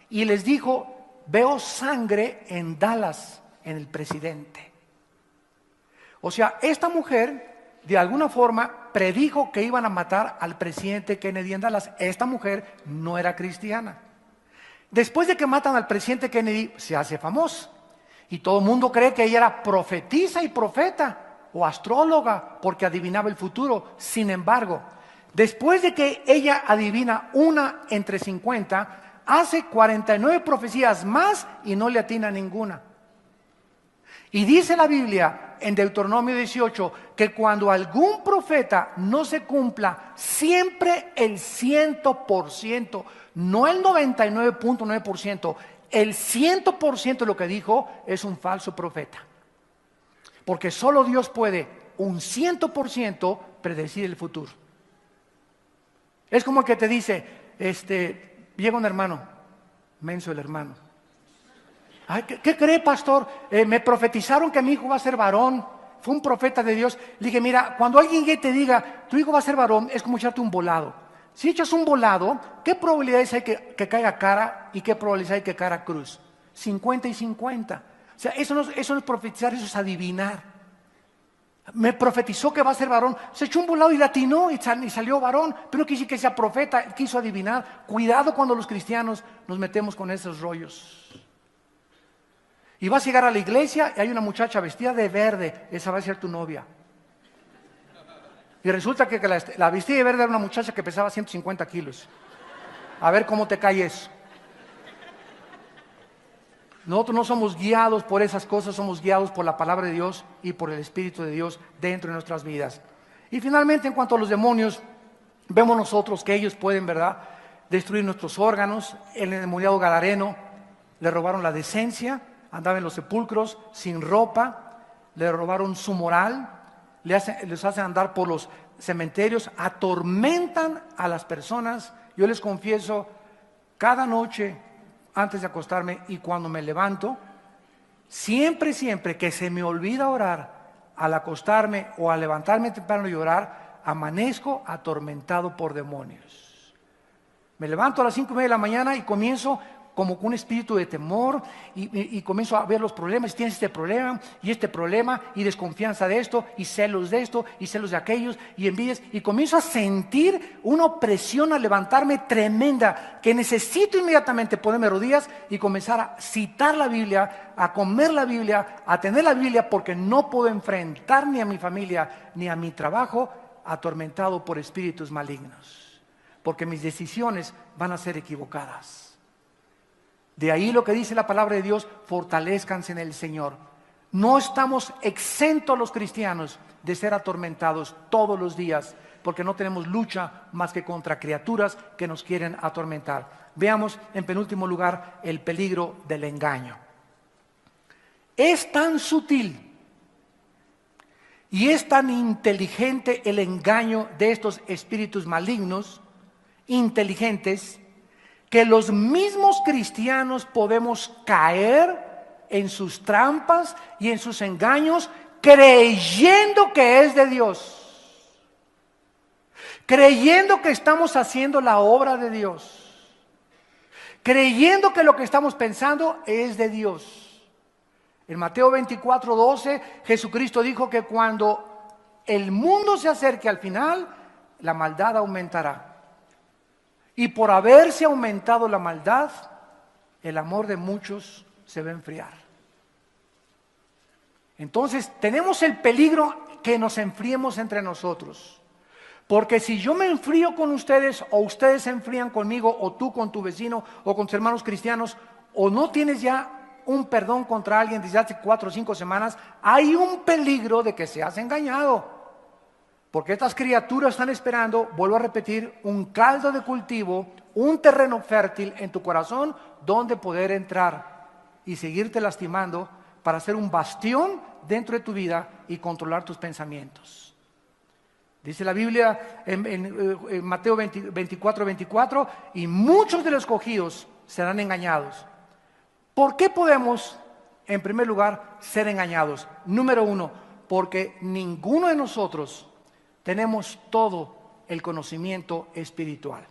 y les dijo, veo sangre en Dallas, en el presidente. O sea, esta mujer de alguna forma predijo que iban a matar al presidente Kennedy en Dallas. Esta mujer no era cristiana. Después de que matan al presidente Kennedy, se hace famosa. Y todo el mundo cree que ella era profetisa y profeta o astróloga porque adivinaba el futuro. Sin embargo, después de que ella adivina una entre 50, hace 49 profecías más y no le atina ninguna. Y dice la Biblia en Deuteronomio 18 que cuando algún profeta no se cumpla siempre el 100%, no el 99.9%, el 100% de lo que dijo es un falso profeta. Porque solo Dios puede un 100% predecir el futuro. Es como el que te dice, llega un hermano, menso el hermano. Ay, ¿qué cree, pastor? Me profetizaron que mi hijo va a ser varón. Fue un profeta de Dios. Le dije, mira, cuando alguien te diga, tu hijo va a ser varón, es como echarte un volado. Si echas un volado, ¿qué probabilidades hay que caiga cara y qué probabilidades hay que caiga cruz? 50 y 50. O sea, eso no es profetizar, eso es adivinar. Me profetizó que va a ser varón. Se echó un volado y latinó y salió varón. Pero no quiso que sea profeta, quiso adivinar. Cuidado cuando los cristianos nos metemos con esos rollos. Y vas a llegar a la iglesia y hay una muchacha vestida de verde, esa va a ser tu novia. Y resulta que la vestida de verde era una muchacha que pesaba 150 kilos. A ver cómo te cae eso. Nosotros no somos guiados por esas cosas, somos guiados por la palabra de Dios y por el Espíritu de Dios dentro de nuestras vidas. Y finalmente, en cuanto a los demonios, vemos nosotros que ellos pueden, ¿verdad?, destruir nuestros órganos. El endemoniado gadareno le robaron la decencia. Andaba en los sepulcros sin ropa, le robaron su moral, les hacen andar por los cementerios, atormentan a las personas. Yo les confieso, cada noche antes de acostarme y cuando me levanto, siempre que se me olvida orar, al acostarme o al levantarme temprano y orar, amanezco atormentado por demonios. Me levanto a las 5:30 de la mañana y comienzo como con un espíritu de temor y comienzo a ver los problemas. Tienes este problema y desconfianza de esto y celos de aquellos y envidias, y comienzo a sentir una opresión al levantarme tremenda, que necesito inmediatamente ponerme de rodillas y comenzar a citar la Biblia, a comer la Biblia, a tener la Biblia, porque no puedo enfrentar ni a mi familia ni a mi trabajo atormentado por espíritus malignos, porque mis decisiones van a ser equivocadas. De ahí lo que dice la palabra de Dios: fortalezcanse en el Señor. No estamos exentos los cristianos de ser atormentados todos los días, porque no tenemos lucha más que contra criaturas que nos quieren atormentar. Veamos en penúltimo lugar el peligro del engaño. Es tan sutil y es tan inteligente el engaño de estos espíritus malignos, inteligentes, que los mismos cristianos podemos caer en sus trampas y en sus engaños creyendo que es de Dios, creyendo que estamos haciendo la obra de Dios, creyendo que lo que estamos pensando es de Dios. En Mateo 24:12, Jesucristo dijo que cuando el mundo se acerque al final, la maldad aumentará. Y por haberse aumentado la maldad, el amor de muchos se va a enfriar. Entonces tenemos el peligro que nos enfriemos entre nosotros. Porque si yo me enfrío con ustedes, o ustedes se enfrían conmigo, o tú con tu vecino, o con tus hermanos cristianos, o no tienes ya un perdón contra alguien desde hace 4 o 5 semanas, hay un peligro de que seas engañado. Porque estas criaturas están esperando, vuelvo a repetir, un caldo de cultivo, un terreno fértil en tu corazón donde poder entrar y seguirte lastimando para ser un bastión dentro de tu vida y controlar tus pensamientos. Dice la Biblia en Mateo 24:24, y muchos de los escogidos serán engañados. ¿Por qué podemos, en primer lugar, ser engañados? Número 1, porque ninguno de nosotros tenemos todo el conocimiento espiritual.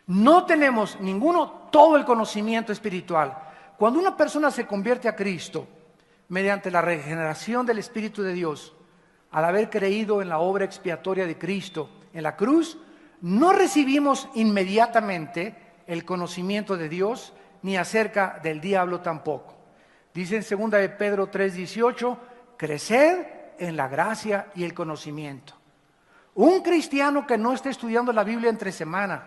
No tenemos ninguno todo el conocimiento espiritual. Cuando una persona se convierte a Cristo mediante la regeneración del Espíritu de Dios, al haber creído en la obra expiatoria de Cristo en la cruz, no recibimos inmediatamente el conocimiento de Dios, ni acerca del diablo tampoco. Dice en 2 de Pedro 3:18, creced en la gracia y el conocimiento. Un cristiano que no esté estudiando la Biblia entre semana,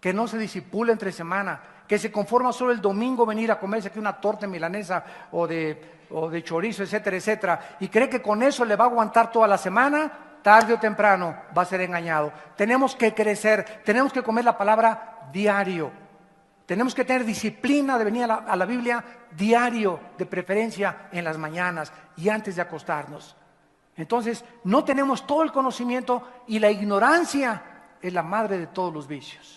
que no se disipule entre semana, que se conforma solo el domingo venir a comerse aquí una torta milanesa o de chorizo, etcétera, etcétera, y cree que con eso le va a aguantar toda la semana, tarde o temprano va a ser engañado. Tenemos que crecer, tenemos que comer la palabra diario. Tenemos que tener disciplina de venir a la Biblia diario, de preferencia en las mañanas y antes de acostarnos. Entonces, no tenemos todo el conocimiento y la ignorancia es la madre de todos los vicios.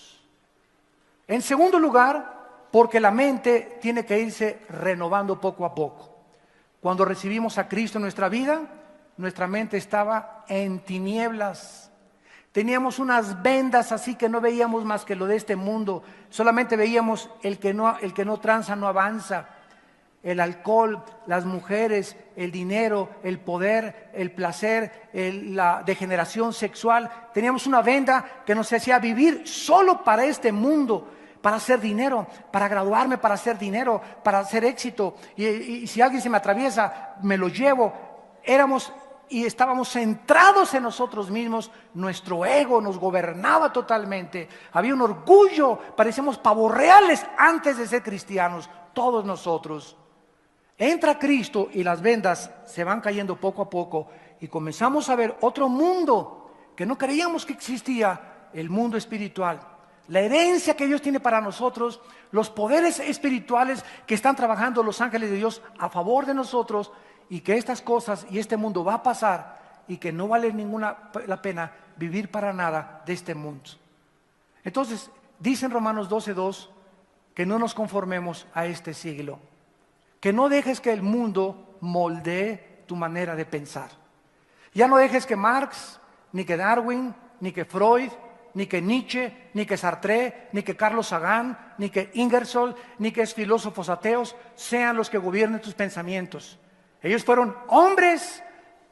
En segundo lugar, porque la mente tiene que irse renovando poco a poco. Cuando recibimos a Cristo en nuestra vida, nuestra mente estaba en tinieblas. Teníamos unas vendas así que no veíamos más que lo de este mundo. Solamente veíamos el que no tranza no avanza. El alcohol, las mujeres, el dinero, el poder, el placer, la degeneración sexual. Teníamos una venda que nos hacía vivir solo para este mundo, para hacer dinero, para graduarme, para hacer dinero, para hacer éxito. Y si alguien se me atraviesa, me lo llevo. Y estábamos centrados en nosotros mismos, nuestro ego nos gobernaba totalmente, había un orgullo, parecíamos pavos reales antes de ser cristianos, todos nosotros. Entra Cristo y las vendas se van cayendo poco a poco y comenzamos a ver otro mundo que no creíamos que existía, el mundo espiritual. La herencia que Dios tiene para nosotros, los poderes espirituales que están trabajando los ángeles de Dios a favor de nosotros, y que estas cosas y este mundo va a pasar y que no vale la pena vivir para nada de este mundo. Entonces, dice en Romanos 12:2 que no nos conformemos a este siglo, que no dejes que el mundo moldee tu manera de pensar. Ya no dejes que Marx, ni que Darwin, ni que Freud, ni que Nietzsche, ni que Sartre, ni que Carlos Sagan, ni que Ingersoll, ni que filósofos ateos sean los que gobiernen tus pensamientos. Ellos fueron hombres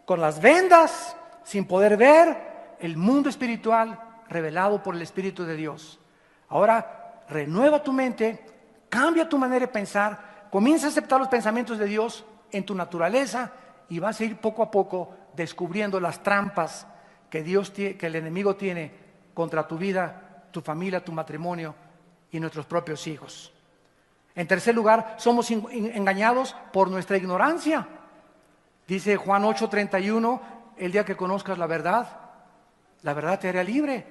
con las vendas, sin poder ver el mundo espiritual revelado por el Espíritu de Dios. Ahora, renueva tu mente, cambia tu manera de pensar, comienza a aceptar los pensamientos de Dios en tu naturaleza y vas a ir poco a poco descubriendo las trampas que el enemigo tiene contra tu vida, tu familia, tu matrimonio y nuestros propios hijos. En tercer lugar, somos engañados por nuestra ignorancia. Dice Juan 8:31, el día que conozcas la verdad te hará libre.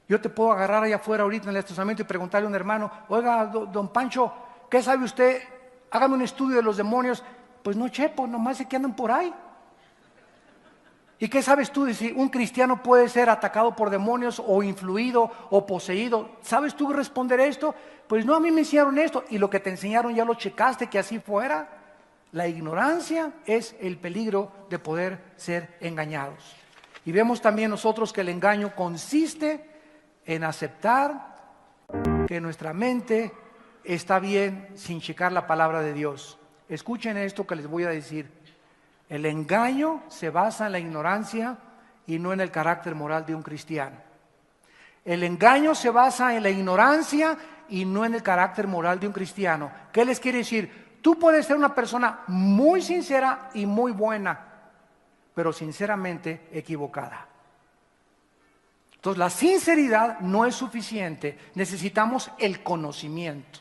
Yo te puedo agarrar allá afuera ahorita en el estacionamiento y preguntarle a un hermano, oiga, don Pancho, ¿qué sabe usted? Hágame un estudio de los demonios. Pues no, chepo, nomás sé que andan por ahí. ¿Y qué sabes tú de si un cristiano puede ser atacado por demonios o influido o poseído? ¿Sabes tú responder esto? Pues no, a mí me enseñaron esto y lo que te enseñaron ya lo checaste que así fuera. La ignorancia es el peligro de poder ser engañados. Y vemos también nosotros que el engaño consiste en aceptar que nuestra mente está bien sin checar la palabra de Dios. Escuchen esto que les voy a decir. El engaño se basa en la ignorancia y no en el carácter moral de un cristiano. El engaño se basa en la ignorancia y no en el carácter moral de un cristiano. ¿Qué les quiere decir? Tú puedes ser una persona muy sincera y muy buena, pero sinceramente equivocada. Entonces, la sinceridad no es suficiente. Necesitamos el conocimiento.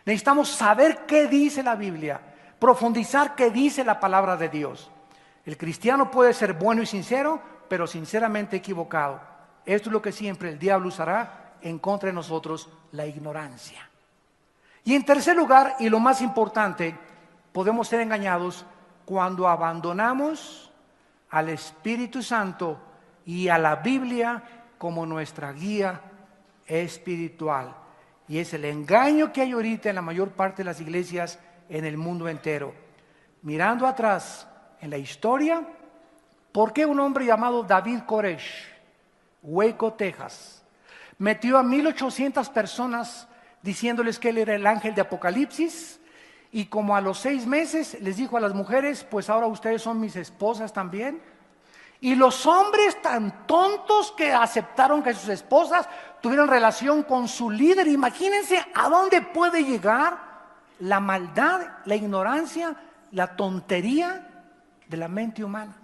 Necesitamos saber qué dice la Biblia, profundizar qué dice la palabra de Dios. El cristiano puede ser bueno y sincero, pero sinceramente equivocado. Esto es lo que siempre el diablo usará en contra de nosotros, la ignorancia. Y en tercer lugar, y lo más importante, podemos ser engañados cuando abandonamos al Espíritu Santo y a la Biblia como nuestra guía espiritual. Y es el engaño que hay ahorita en la mayor parte de las iglesias en el mundo entero. Mirando atrás en la historia, ¿por qué un hombre llamado David Koresh, Waco, Texas, metió a 1,800 personas diciéndoles que él era el ángel de Apocalipsis? Y como a los 6 meses les dijo a las mujeres, pues ahora ustedes son mis esposas también. Y los hombres tan tontos que aceptaron que sus esposas tuvieran relación con su líder. Imagínense a dónde puede llegar la maldad, la ignorancia, la tontería de la mente humana.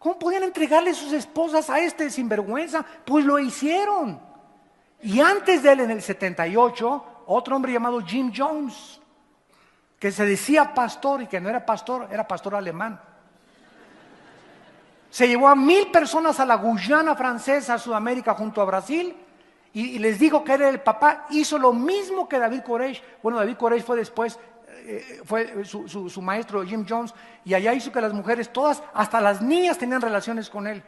¿Cómo podían entregarle sus esposas a este sinvergüenza? Pues lo hicieron. Y antes de él, en el 78, otro hombre llamado Jim Jones, que se decía pastor y que no era pastor alemán. Se llevó a 1,000 personas a la Guyana francesa, a Sudamérica, junto a Brasil, y les dijo que era el papá. Hizo lo mismo que David Koresh. Bueno, David Koresh fue después, fue su maestro Jim Jones, y allá hizo que las mujeres, todas, hasta las niñas, tenían relaciones con él.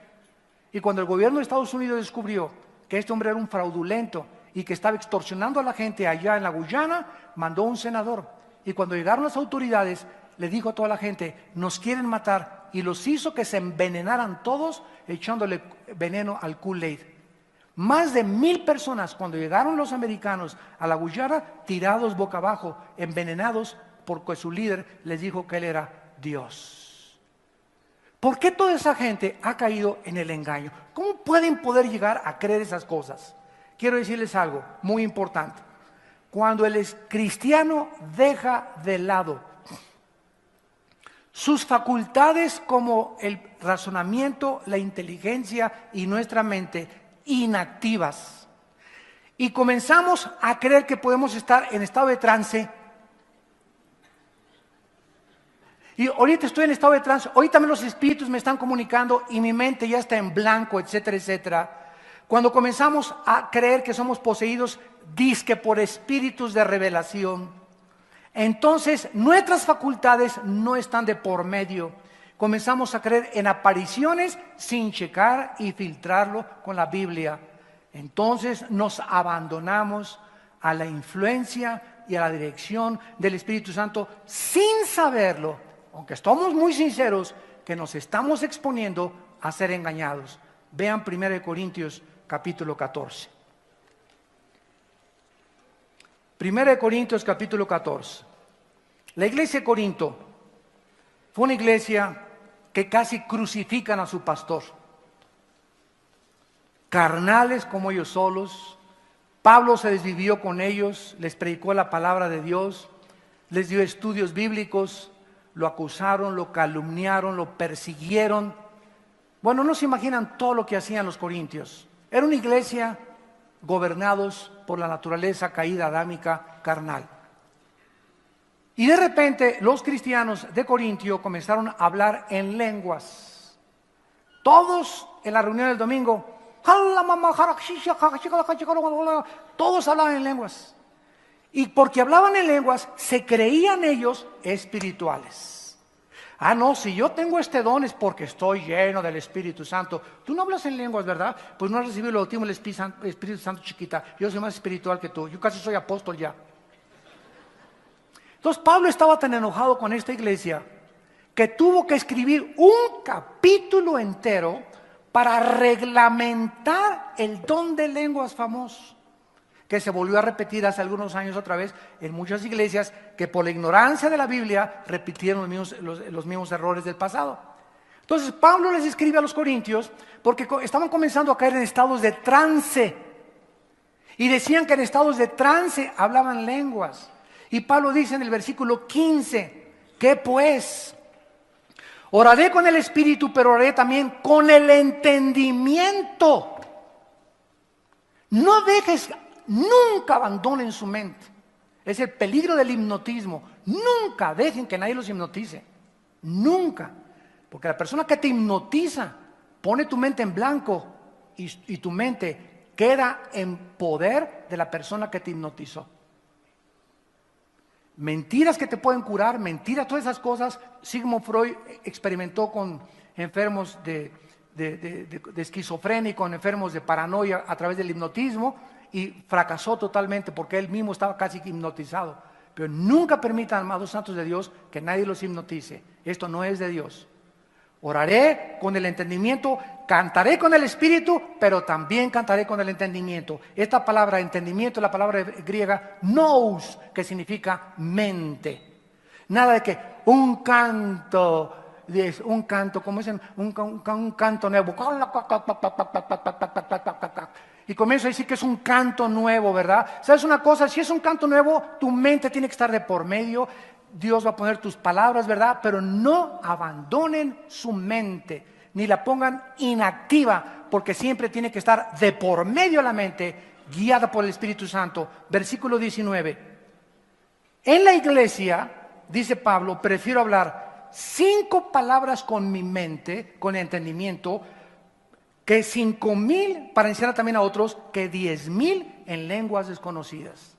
Y cuando el gobierno de Estados Unidos descubrió que este hombre era un fraudulento y que estaba extorsionando a la gente allá en la Guyana, mandó un senador. Y cuando llegaron las autoridades, le dijo a toda la gente: nos quieren matar, y los hizo que se envenenaran todos echándole veneno al Kool-Aid. Más de 1,000 personas, cuando llegaron los americanos a la Guyana, tirados boca abajo, envenenados, porque su líder les dijo que él era Dios. ¿Por qué toda esa gente ha caído en el engaño? ¿Cómo pueden poder llegar a creer esas cosas? Quiero decirles algo muy importante. Cuando el cristiano deja de lado sus facultades como el razonamiento, la inteligencia y nuestra mente inactivas, y comenzamos a creer que podemos estar en estado de trance. Y ahorita estoy en estado de trance, ahorita también los espíritus me están comunicando y mi mente ya está en blanco, etcétera, etcétera. Cuando comenzamos a creer que somos poseídos dizque por espíritus de revelación, entonces nuestras facultades no están de por medio. Comenzamos a creer en apariciones sin checar y filtrarlo con la Biblia. Entonces nos abandonamos a la influencia y a la dirección del Espíritu Santo sin saberlo, aunque estamos muy sinceros que nos estamos exponiendo a ser engañados. Vean 1 Corintios capítulo 14. 1 Corintios capítulo 14. La iglesia de Corinto fue una iglesia que casi crucifican a su pastor. Carnales como ellos solos. Pablo se desvivió con ellos, les predicó la palabra de Dios, les dio estudios bíblicos, lo acusaron, lo calumniaron, lo persiguieron. Bueno, no se imaginan todo lo que hacían los corintios. Era una iglesia gobernados por la naturaleza caída adámica carnal. Y de repente los cristianos de Corintio comenzaron a hablar en lenguas. Todos en la reunión del domingo, todos hablaban en lenguas. Y porque hablaban en lenguas, se creían ellos espirituales. Ah, no, si yo tengo este don es porque estoy lleno del Espíritu Santo. Tú no hablas en lenguas, ¿verdad? Pues no has recibido el bautismo del Espíritu Santo, chiquita. Yo soy más espiritual que tú. Yo casi soy apóstol ya. Entonces Pablo estaba tan enojado con esta iglesia que tuvo que escribir un capítulo entero para reglamentar el don de lenguas famoso, que se volvió a repetir hace algunos años otra vez en muchas iglesias que por la ignorancia de la Biblia repitieron los mismos errores del pasado. Entonces Pablo les escribe a los corintios porque estaban comenzando a caer en estados de trance y decían que en estados de trance hablaban lenguas. Y Pablo dice en el versículo 15, ¿qué pues? Oraré con el espíritu, pero oraré también con el entendimiento. No dejes, nunca abandonen su mente. Es el peligro del hipnotismo. Nunca dejen que nadie los hipnotice. Nunca. Porque la persona que te hipnotiza pone tu mente en blanco y tu mente queda en poder de la persona que te hipnotizó. Mentiras que te pueden curar, mentiras, todas esas cosas. Sigmund Freud experimentó con enfermos de esquizofrenia y con enfermos de paranoia a través del hipnotismo y fracasó totalmente porque él mismo estaba casi hipnotizado. Pero nunca permitan, amados santos de Dios, que nadie los hipnotice. Esto no es de Dios. Oraré con el entendimiento, cantaré con el espíritu, pero también cantaré con el entendimiento. Esta palabra entendimiento es la palabra griega nous, que significa mente. Nada de que un canto, como dicen, un canto nuevo. Y comienzo a decir que es un canto nuevo, ¿verdad? ¿Sabes una cosa? Si es un canto nuevo, tu mente tiene que estar de por medio. Dios va a poner tus palabras, ¿verdad? Pero no abandonen su mente, ni la pongan inactiva, porque siempre tiene que estar de por medio la mente guiada por el Espíritu Santo. Versículo 19. En la iglesia, dice Pablo, prefiero hablar 5 palabras con mi mente, con entendimiento, que 5,000 para enseñar también a otros, que 10,000 en lenguas desconocidas.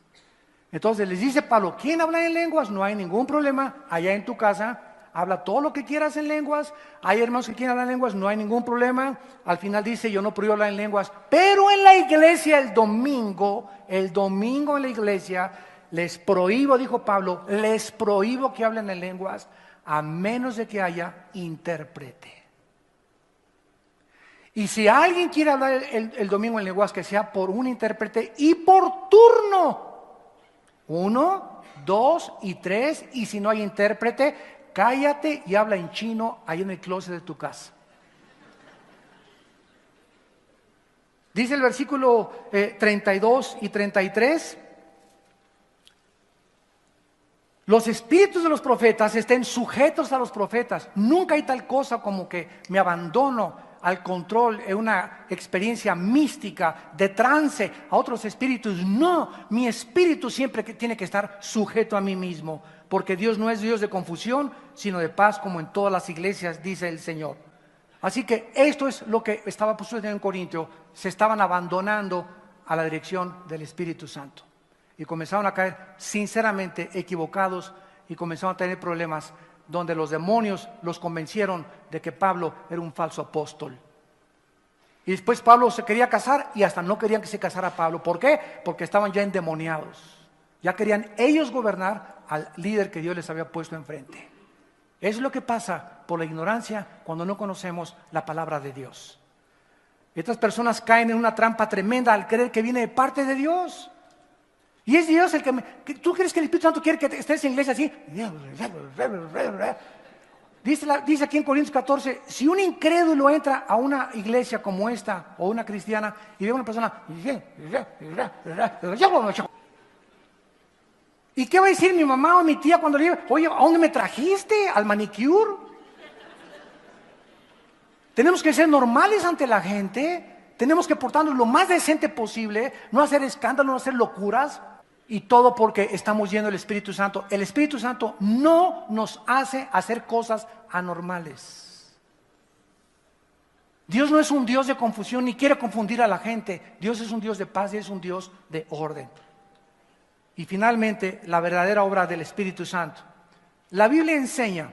Entonces les dice Pablo, ¿quién habla en lenguas? No hay ningún problema, allá en tu casa, habla todo lo que quieras en lenguas. Hay hermanos que quieren hablar en lenguas, no hay ningún problema. Al final dice, yo no prohíbo hablar en lenguas, pero en la iglesia el domingo en la iglesia, les prohíbo, dijo Pablo, les prohíbo que hablen en lenguas, a menos de que haya intérprete. Y si alguien quiere hablar el domingo en lenguas, que sea por un intérprete y por turno. 1, 2 y 3, y si no hay intérprete, cállate y habla en chino ahí en el closet de tu casa. Dice el versículo 32 y 33, los espíritus de los profetas estén sujetos a los profetas. Nunca hay tal cosa como que me abandono al control en una experiencia mística, de trance, a otros espíritus. No, mi espíritu siempre tiene que estar sujeto a mí mismo, porque Dios no es Dios de confusión, sino de paz, como en todas las iglesias, dice el Señor. Así que esto es lo que estaba sucediendo en Corintio. Se estaban abandonando a la dirección del Espíritu Santo y comenzaron a caer sinceramente equivocados y comenzaron a tener problemas donde los demonios los convencieron de que Pablo era un falso apóstol. Y después Pablo se quería casar y hasta no querían que se casara Pablo. ¿Por qué? Porque estaban ya endemoniados. Ya querían ellos gobernar al líder que Dios les había puesto enfrente. Eso es lo que pasa por la ignorancia cuando no conocemos la palabra de Dios. Estas personas caen en una trampa tremenda al creer que viene de parte de Dios. Y es Dios el que ¿tú crees que el Espíritu Santo quiere que estés en iglesia así? Dice aquí en Corintios 14, si un incrédulo entra a una iglesia como esta, o una cristiana, y ve a una persona, ¿y qué va a decir mi mamá o mi tía cuando le diga, oye, ¿a dónde me trajiste? ¿Al manicure? Tenemos que ser normales ante la gente, tenemos que portarnos lo más decente posible, no hacer escándalo, no hacer locuras. Y todo porque estamos llenos del Espíritu Santo. El Espíritu Santo no nos hace hacer cosas anormales. Dios no es un Dios de confusión ni quiere confundir a la gente. Dios es un Dios de paz y es un Dios de orden. Y finalmente, la verdadera obra del Espíritu Santo. La Biblia enseña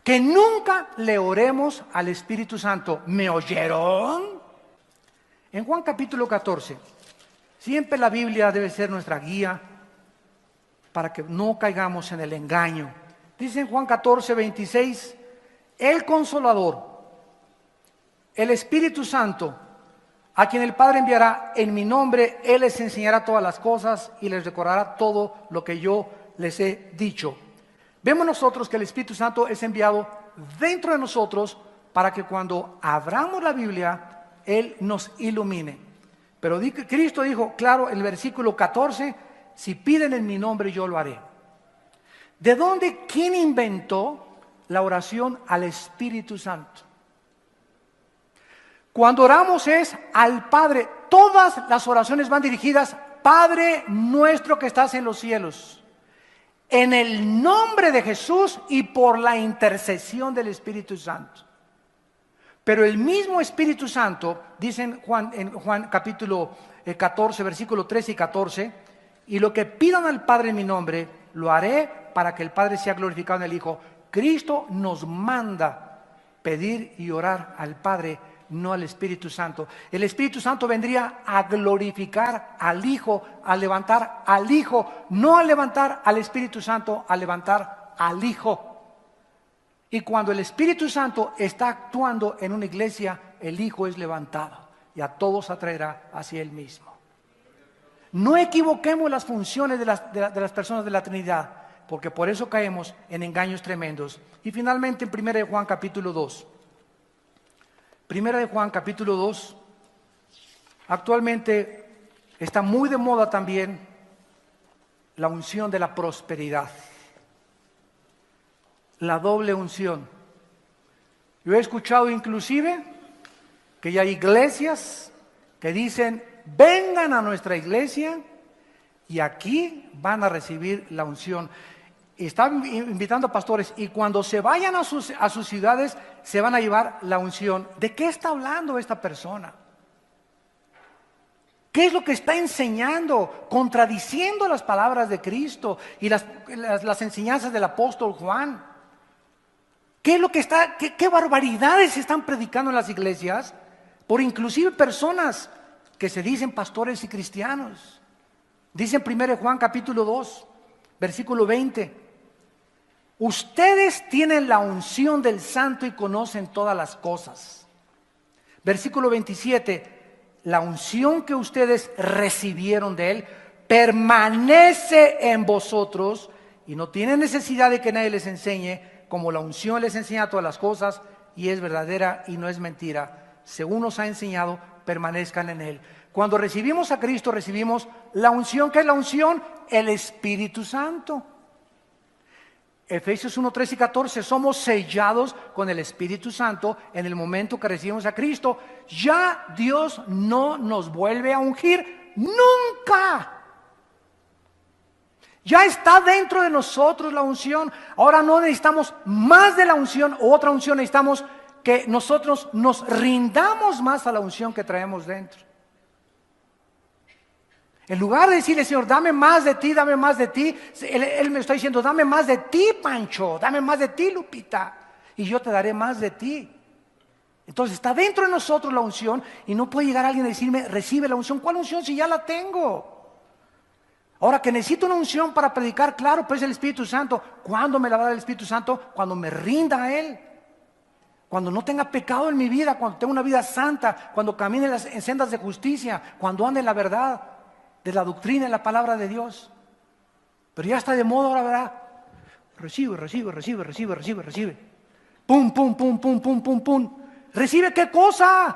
que nunca le oremos al Espíritu Santo. ¿Me oyeron? En Juan capítulo 14. Siempre la Biblia debe ser nuestra guía para que no caigamos en el engaño. Dice en Juan 14, 26, el Consolador, el Espíritu Santo, a quien el Padre enviará en mi nombre, Él les enseñará todas las cosas y les recordará todo lo que yo les he dicho. Vemos nosotros que el Espíritu Santo es enviado dentro de nosotros para que cuando abramos la Biblia, Él nos ilumine. Pero Cristo dijo, claro, en el versículo 14, si piden en mi nombre, yo lo haré. ¿De dónde? ¿Quién inventó la oración al Espíritu Santo? Cuando oramos es al Padre. Todas las oraciones van dirigidas, Padre nuestro que estás en los cielos. En el nombre de Jesús y por la intercesión del Espíritu Santo. Pero el mismo Espíritu Santo, dice en Juan capítulo 14, versículo 13 y 14, y lo que pidan al Padre en mi nombre, lo haré para que el Padre sea glorificado en el Hijo. Cristo nos manda pedir y orar al Padre, no al Espíritu Santo. El Espíritu Santo vendría a glorificar al Hijo, a levantar al Hijo, no a levantar al Espíritu Santo, a levantar al Hijo. Y cuando el Espíritu Santo está actuando en una iglesia, el Hijo es levantado y a todos atraerá hacia Él mismo. No equivoquemos las funciones de las personas de la Trinidad, porque por eso caemos en engaños tremendos. Y finalmente en 1 de Juan capítulo 2. 1 de Juan capítulo 2, actualmente está muy de moda también la unción de la prosperidad. La doble unción. Yo he escuchado inclusive que ya hay iglesias que dicen vengan a nuestra iglesia y aquí van a recibir la unción. Están invitando a pastores y cuando se vayan a sus ciudades se van a llevar la unción. ¿De qué está hablando esta persona? ¿Qué es lo que está enseñando? Contradiciendo las palabras de Cristo y las enseñanzas del apóstol Juan. ¿Qué es lo que está, qué barbaridades se están predicando en las iglesias? Por inclusive personas que se dicen pastores y cristianos. Dice en 1 Juan capítulo 2, versículo 20. Ustedes tienen la unción del Santo y conocen todas las cosas. Versículo 27. La unción que ustedes recibieron de Él permanece en vosotros y no tienen necesidad de que nadie les enseñe, como la unción les enseña todas las cosas y es verdadera y no es mentira. Según nos ha enseñado, permanezcan en Él. Cuando recibimos a Cristo, recibimos la unción. ¿Qué es la unción? El Espíritu Santo. Efesios 1, 13 y 14, somos sellados con el Espíritu Santo en el momento que recibimos a Cristo. Ya Dios no nos vuelve a ungir nunca. Ya está dentro de nosotros la unción. Ahora no necesitamos más de la unción o otra unción, necesitamos que nosotros nos rindamos más a la unción que traemos dentro. En lugar de decirle, Señor, dame más de ti, dame más de ti, Él me está diciendo, dame más de ti, Pancho, dame más de ti, Lupita, y yo te daré más de ti. Entonces está dentro de nosotros la unción y no puede llegar alguien a decirme, recibe la unción. ¿Cuál unción si ya la tengo? Ahora que necesito una unción para predicar, claro, pues el Espíritu Santo. ¿Cuándo me la va a dar el Espíritu Santo? Cuando me rinda a Él. Cuando no tenga pecado en mi vida, cuando tenga una vida santa, cuando camine en sendas de justicia, cuando ande en la verdad de la doctrina, en la palabra de Dios. Pero ya está de moda ahora, ¿verdad? Recibe. Pum, pum, pum, pum, pum, pum, pum. ¿Recibe qué cosa?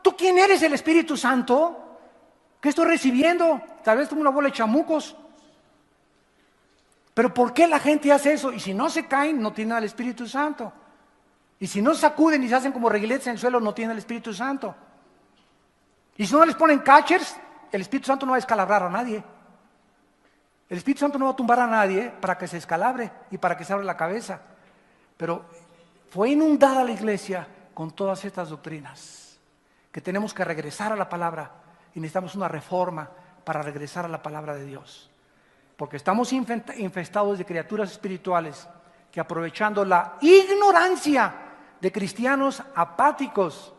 ¿Tú quién eres, el Espíritu Santo? ¿Qué estoy recibiendo? Tal vez tengo una bola de chamucos. Pero ¿por qué la gente hace eso? Y si no se caen, no tienen al Espíritu Santo. Y si no sacuden y se hacen como reguiletes en el suelo, no tienen el Espíritu Santo. Y si no les ponen catchers, el Espíritu Santo no va a descalabrar a nadie. El Espíritu Santo no va a tumbar a nadie para que se descalabre y para que se abra la cabeza. Pero fue inundada la iglesia con todas estas doctrinas, que tenemos que regresar a la palabra y necesitamos una reforma para regresar a la palabra de Dios. Porque estamos infestados de criaturas espirituales que, aprovechando la ignorancia de cristianos apáticos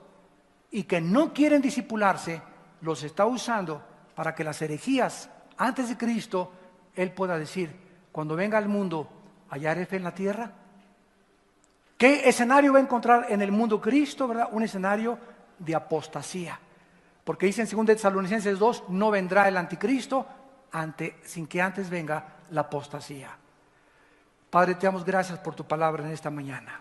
y que no quieren discipularse, los está usando para que las herejías antes de Cristo, Él pueda decir, cuando venga al mundo, ¿hallaré fe en la tierra? ¿Qué escenario va a encontrar en el mundo Cristo, verdad? Un escenario de apostasía. Porque dice en 2 Tesalonicenses 2, no vendrá el anticristo sin que antes venga la apostasía. Padre, te damos gracias por tu palabra en esta mañana.